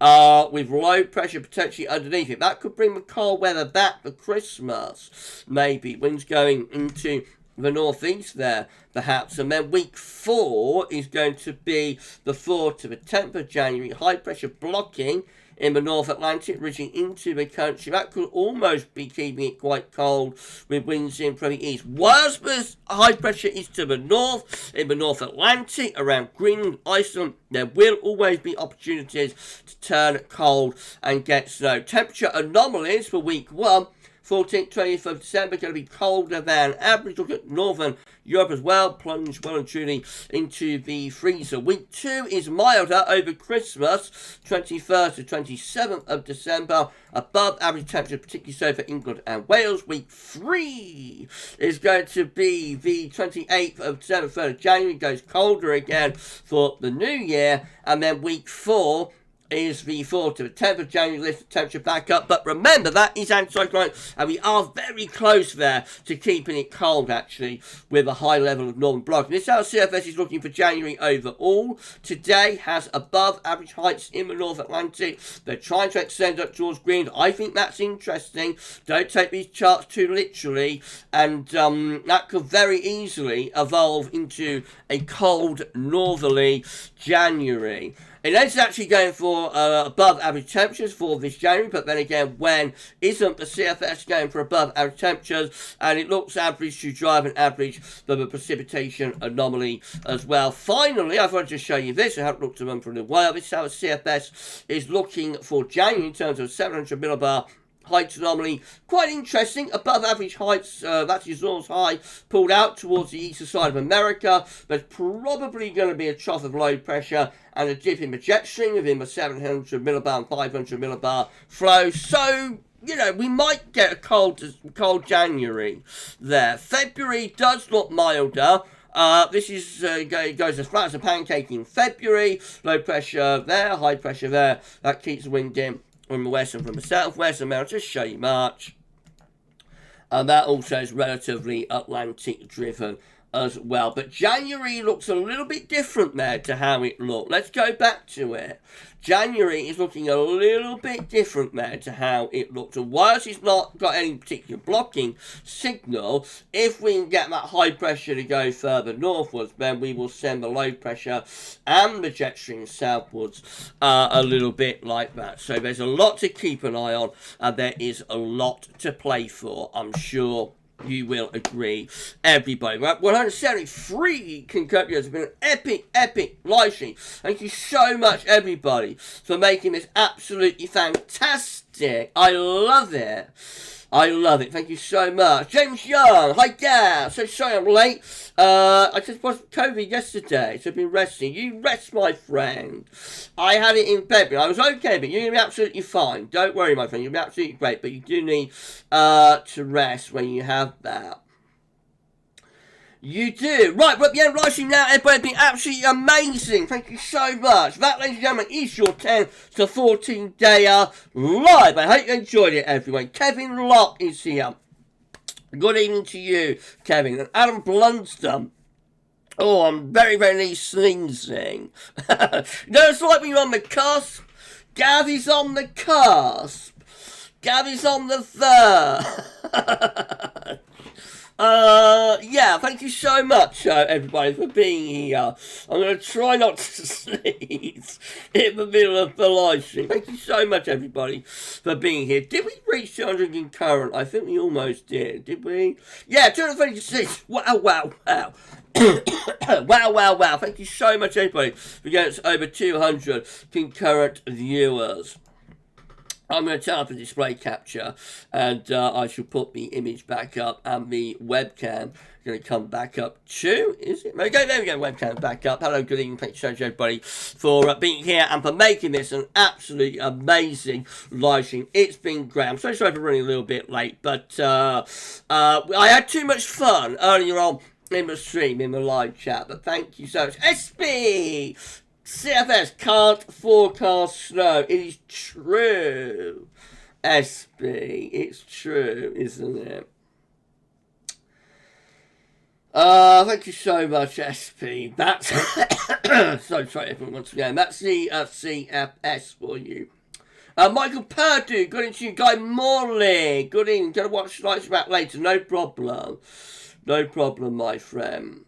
with low pressure potentially underneath it. That could bring the cold weather back for Christmas, maybe. Winds going into the northeast there, perhaps. And then week 4 is going to be the 4th to the 10th of January. High pressure blocking in the North Atlantic, ridging into the country. That could almost be keeping it quite cold with winds in from the east. Worse, but high pressure is to the north, in the North Atlantic, around Greenland, Iceland. There will always be opportunities to turn cold and get snow. Temperature anomalies for week 1. 14th, 20th of December, going to be colder than average. Look at Northern Europe as well, plunge well and truly into the freezer. Week 2 is milder over Christmas, 21st to 27th of December, above average temperature, particularly so for England and Wales. Week 3 is going to be the 28th of December, 3rd of January, goes colder again for the new year, and then week 4 is the 4th to the 10th of January, lift the temperature back up. But remember, that is anticyclonic, and we are very close there to keeping it cold, actually, with a high level of northern blocking. This is how CFS is looking for January overall. Today has above average heights in the North Atlantic. They're trying to extend up towards Greenland. I think that's interesting. Don't take these charts too literally, and that could very easily evolve into a cold northerly January. It is actually going for above average temperatures for this January, but then again, when isn't the CFS going for above average temperatures? And it looks average to drive an average for the precipitation anomaly as well. Finally, I thought I'd just show you this. I haven't looked at them for a little while. This is how the CFS is looking for January in terms of 700 millibar heights anomaly. Quite interesting. Above average heights, that's your Zor's high, pulled out towards the eastern side of America. There's probably going to be a trough of low pressure and a dip in the jet stream within the 700 millibar and 500 millibar flow. So, you know, we might get a cold January there. February does look milder. this is goes as flat as a pancake in February. Low pressure there, high pressure there. That keeps the wind in from the west and from the southwest. And I'll just show you March. And that also is relatively Atlantic driven as well. But January looks a little bit different there to how it looked. Let's go back to it. January is looking a little bit different there to how it looked. And whilst it's not got any particular blocking signal, if we can get that high pressure to go further northwards, then we will send the low pressure and the jet stream southwards a little bit like that. So there's a lot to keep an eye on, and there is a lot to play for, I'm sure. You will agree, everybody. Right, 173 concurrent viewers. It's been an epic live stream. Thank you so much, everybody, for making this absolutely fantastic. I love it. I love it. Thank you so much. James Young. Hi, Gav. So sorry I'm late. I just was COVID yesterday, so I've been resting. You rest, my friend. I had it in February. I was okay, but you're going to be absolutely fine. Don't worry, my friend. You'll be absolutely great, but you do need to rest when you have that. You do. Right, we're at the end of live stream now. Everybody, it's been absolutely amazing. Thank you so much. That, ladies and gentlemen, is your 10 to 14 day live. I hope you enjoyed it, everyone. Kevin Locke is here. Good evening to you, Kevin. And Adam Blunston. Oh, I'm very sneezing. No, it's like when you're on the cusp. Gav is on the cusp. Gav is on the third. Yeah, thank you so much, everybody, for being here. I'm going to try not to sneeze in the middle of the live stream. Thank you so much, everybody, for being here. Did we reach 200 concurrent? I think we almost did we? Yeah, 226. Wow. Wow. Thank you so much, everybody, for getting us over 200 concurrent viewers. I'm going to turn off the display capture, and I shall put the image back up, and the webcam is going to come back up too. Is it? Okay, there we go, webcam back up. Hello, good evening, thank you so much, everybody, for being here and for making this an absolutely amazing live stream. It's been great. I'm so sorry for running a little bit late, but I had too much fun earlier on in the stream, in the live chat, but thank you so much. SB! CFS can't forecast snow. It is true. SB, it's true, isn't it? Thank you so much, SP. That's so sorry, everyone, once again. That's the CFS for you. Michael Purdue, good evening to you. Guy Morley, good evening. Gonna watch Lights back later, no problem. No problem, my friend.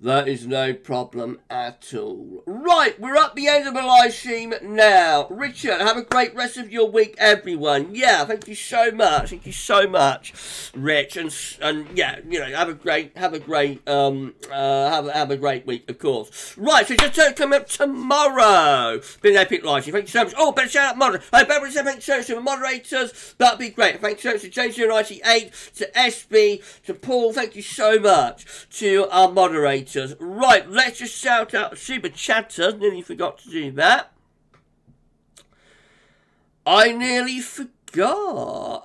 That is no problem at all. Right, we're at the end of the live stream now. Richard, have a great rest of your week, everyone. Yeah, thank you so much. Thank you so much, Rich. And yeah, you know, have a great week, of course. Right, so just coming up tomorrow. Been an epic live stream. Thank you so much. Oh, better shout out moderators. Thank you so much to the moderators. That'd be great. Thank you so much to James098, to SB, to Paul. Thank you so much to our moderators. Right, let's just shout out super chatters. Nearly forgot to do that. I nearly forgot.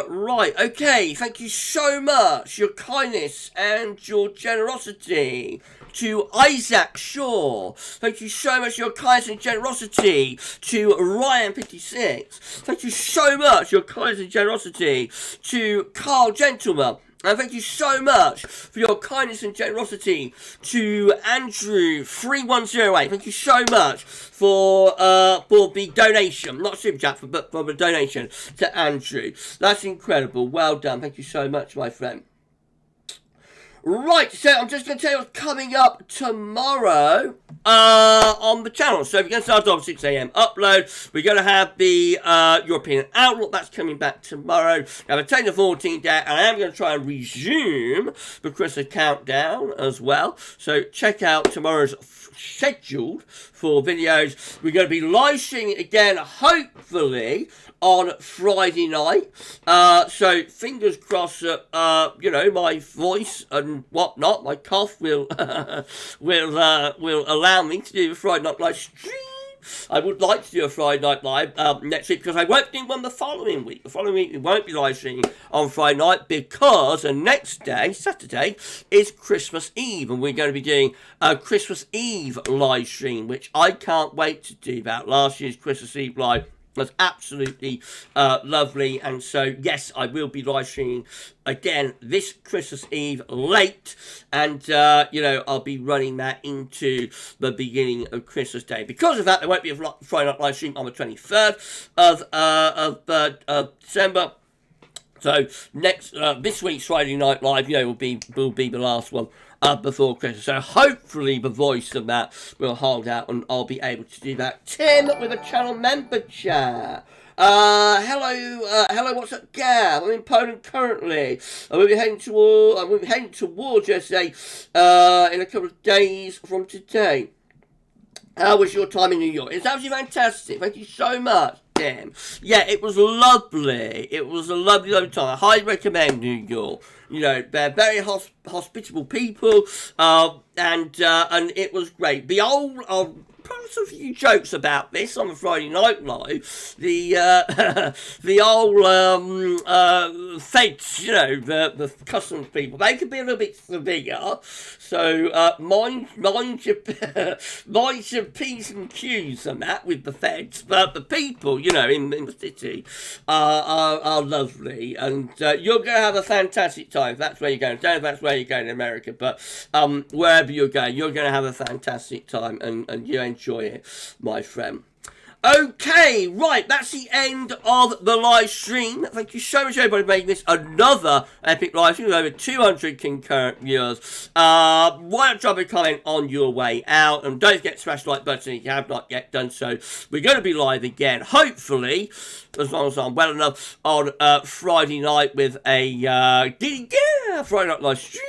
Right, okay. Thank you so much. Your kindness and your generosity. To Isaac Shaw. Thank you so much for your kindness and generosity. To Ryan56. Thank you so much for your kindness and generosity. To Carl Gentleman. And thank you so much for your kindness and generosity to Andrew3108. Thank you so much for the donation, not super chat, but for the donation to Andrew. That's incredible. Well done. Thank you so much, my friend. Right, so I'm just going to tell you what's coming up tomorrow on the channel. So we're going to start off 6 a.m. upload. We're going to have the European Outlook. That's coming back tomorrow. We have a 10 to 14 day, and I am going to try and resume the Christmas countdown as well. So check out tomorrow's scheduled for videos. We're going to be live streaming again, hopefully, on Friday night. So fingers crossed that, you know, my voice and whatnot, my cough will allow me to do the Friday night live stream. I would like to do a Friday Night Live next week, because I won't do one the following week. The following week we won't be live streaming on Friday night, because the next day, Saturday, is Christmas Eve, and we're going to be doing a Christmas Eve live stream, which I can't wait to do. About last year's Christmas Eve live was absolutely lovely, and so yes, I will be live streaming again this Christmas Eve late, and you know, I'll be running that into the beginning of Christmas Day. Because of that, there won't be a Friday night live stream on the 23rd of December. So next this week's Friday Night Live, you know, will be the last one before Christmas. So hopefully the voice of that will hold out, and I'll be able to do that. Tim with a channel member chat. Hello, what's up, Gav? I'm in Poland currently. I will be heading towards USA in a couple of days from today. How was your time in New York? It's absolutely fantastic. Thank you so much. Damn. Yeah, it was lovely. It was a lovely time. I highly recommend New York. You know, they're very hospitable people, and it was great. The old, perhaps a few jokes about this on the Friday Night Live. The old feds, you know, the customs people, they could be a little bit severe. So mind your P's and Q's and that with the feds. But the people, you know, in the city are lovely, and you're going to have a fantastic time if that's where you're going. I don't know if that's where you're going in America, but wherever you're going to have a fantastic time, and you enjoy it, my friend. Okay, right, that's the end of the live stream. Thank you so much, everybody, for making this another epic live stream with over 200 concurrent viewers. Why not drop a comment on your way out, and don't forget to smash the like button if you have not yet done so. We're going to be live again, hopefully, as long as I'm well enough, on Friday night with a Friday night live stream.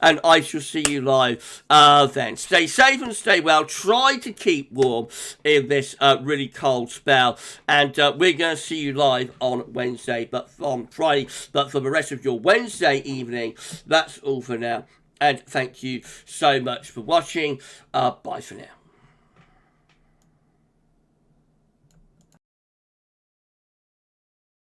And I shall see you live then. Stay safe and stay well. Try to keep warm in this really cold spell. And we're going to see you live on Wednesday, but on Friday. But for the rest of your Wednesday evening, that's all for now. And thank you so much for watching. Bye for now.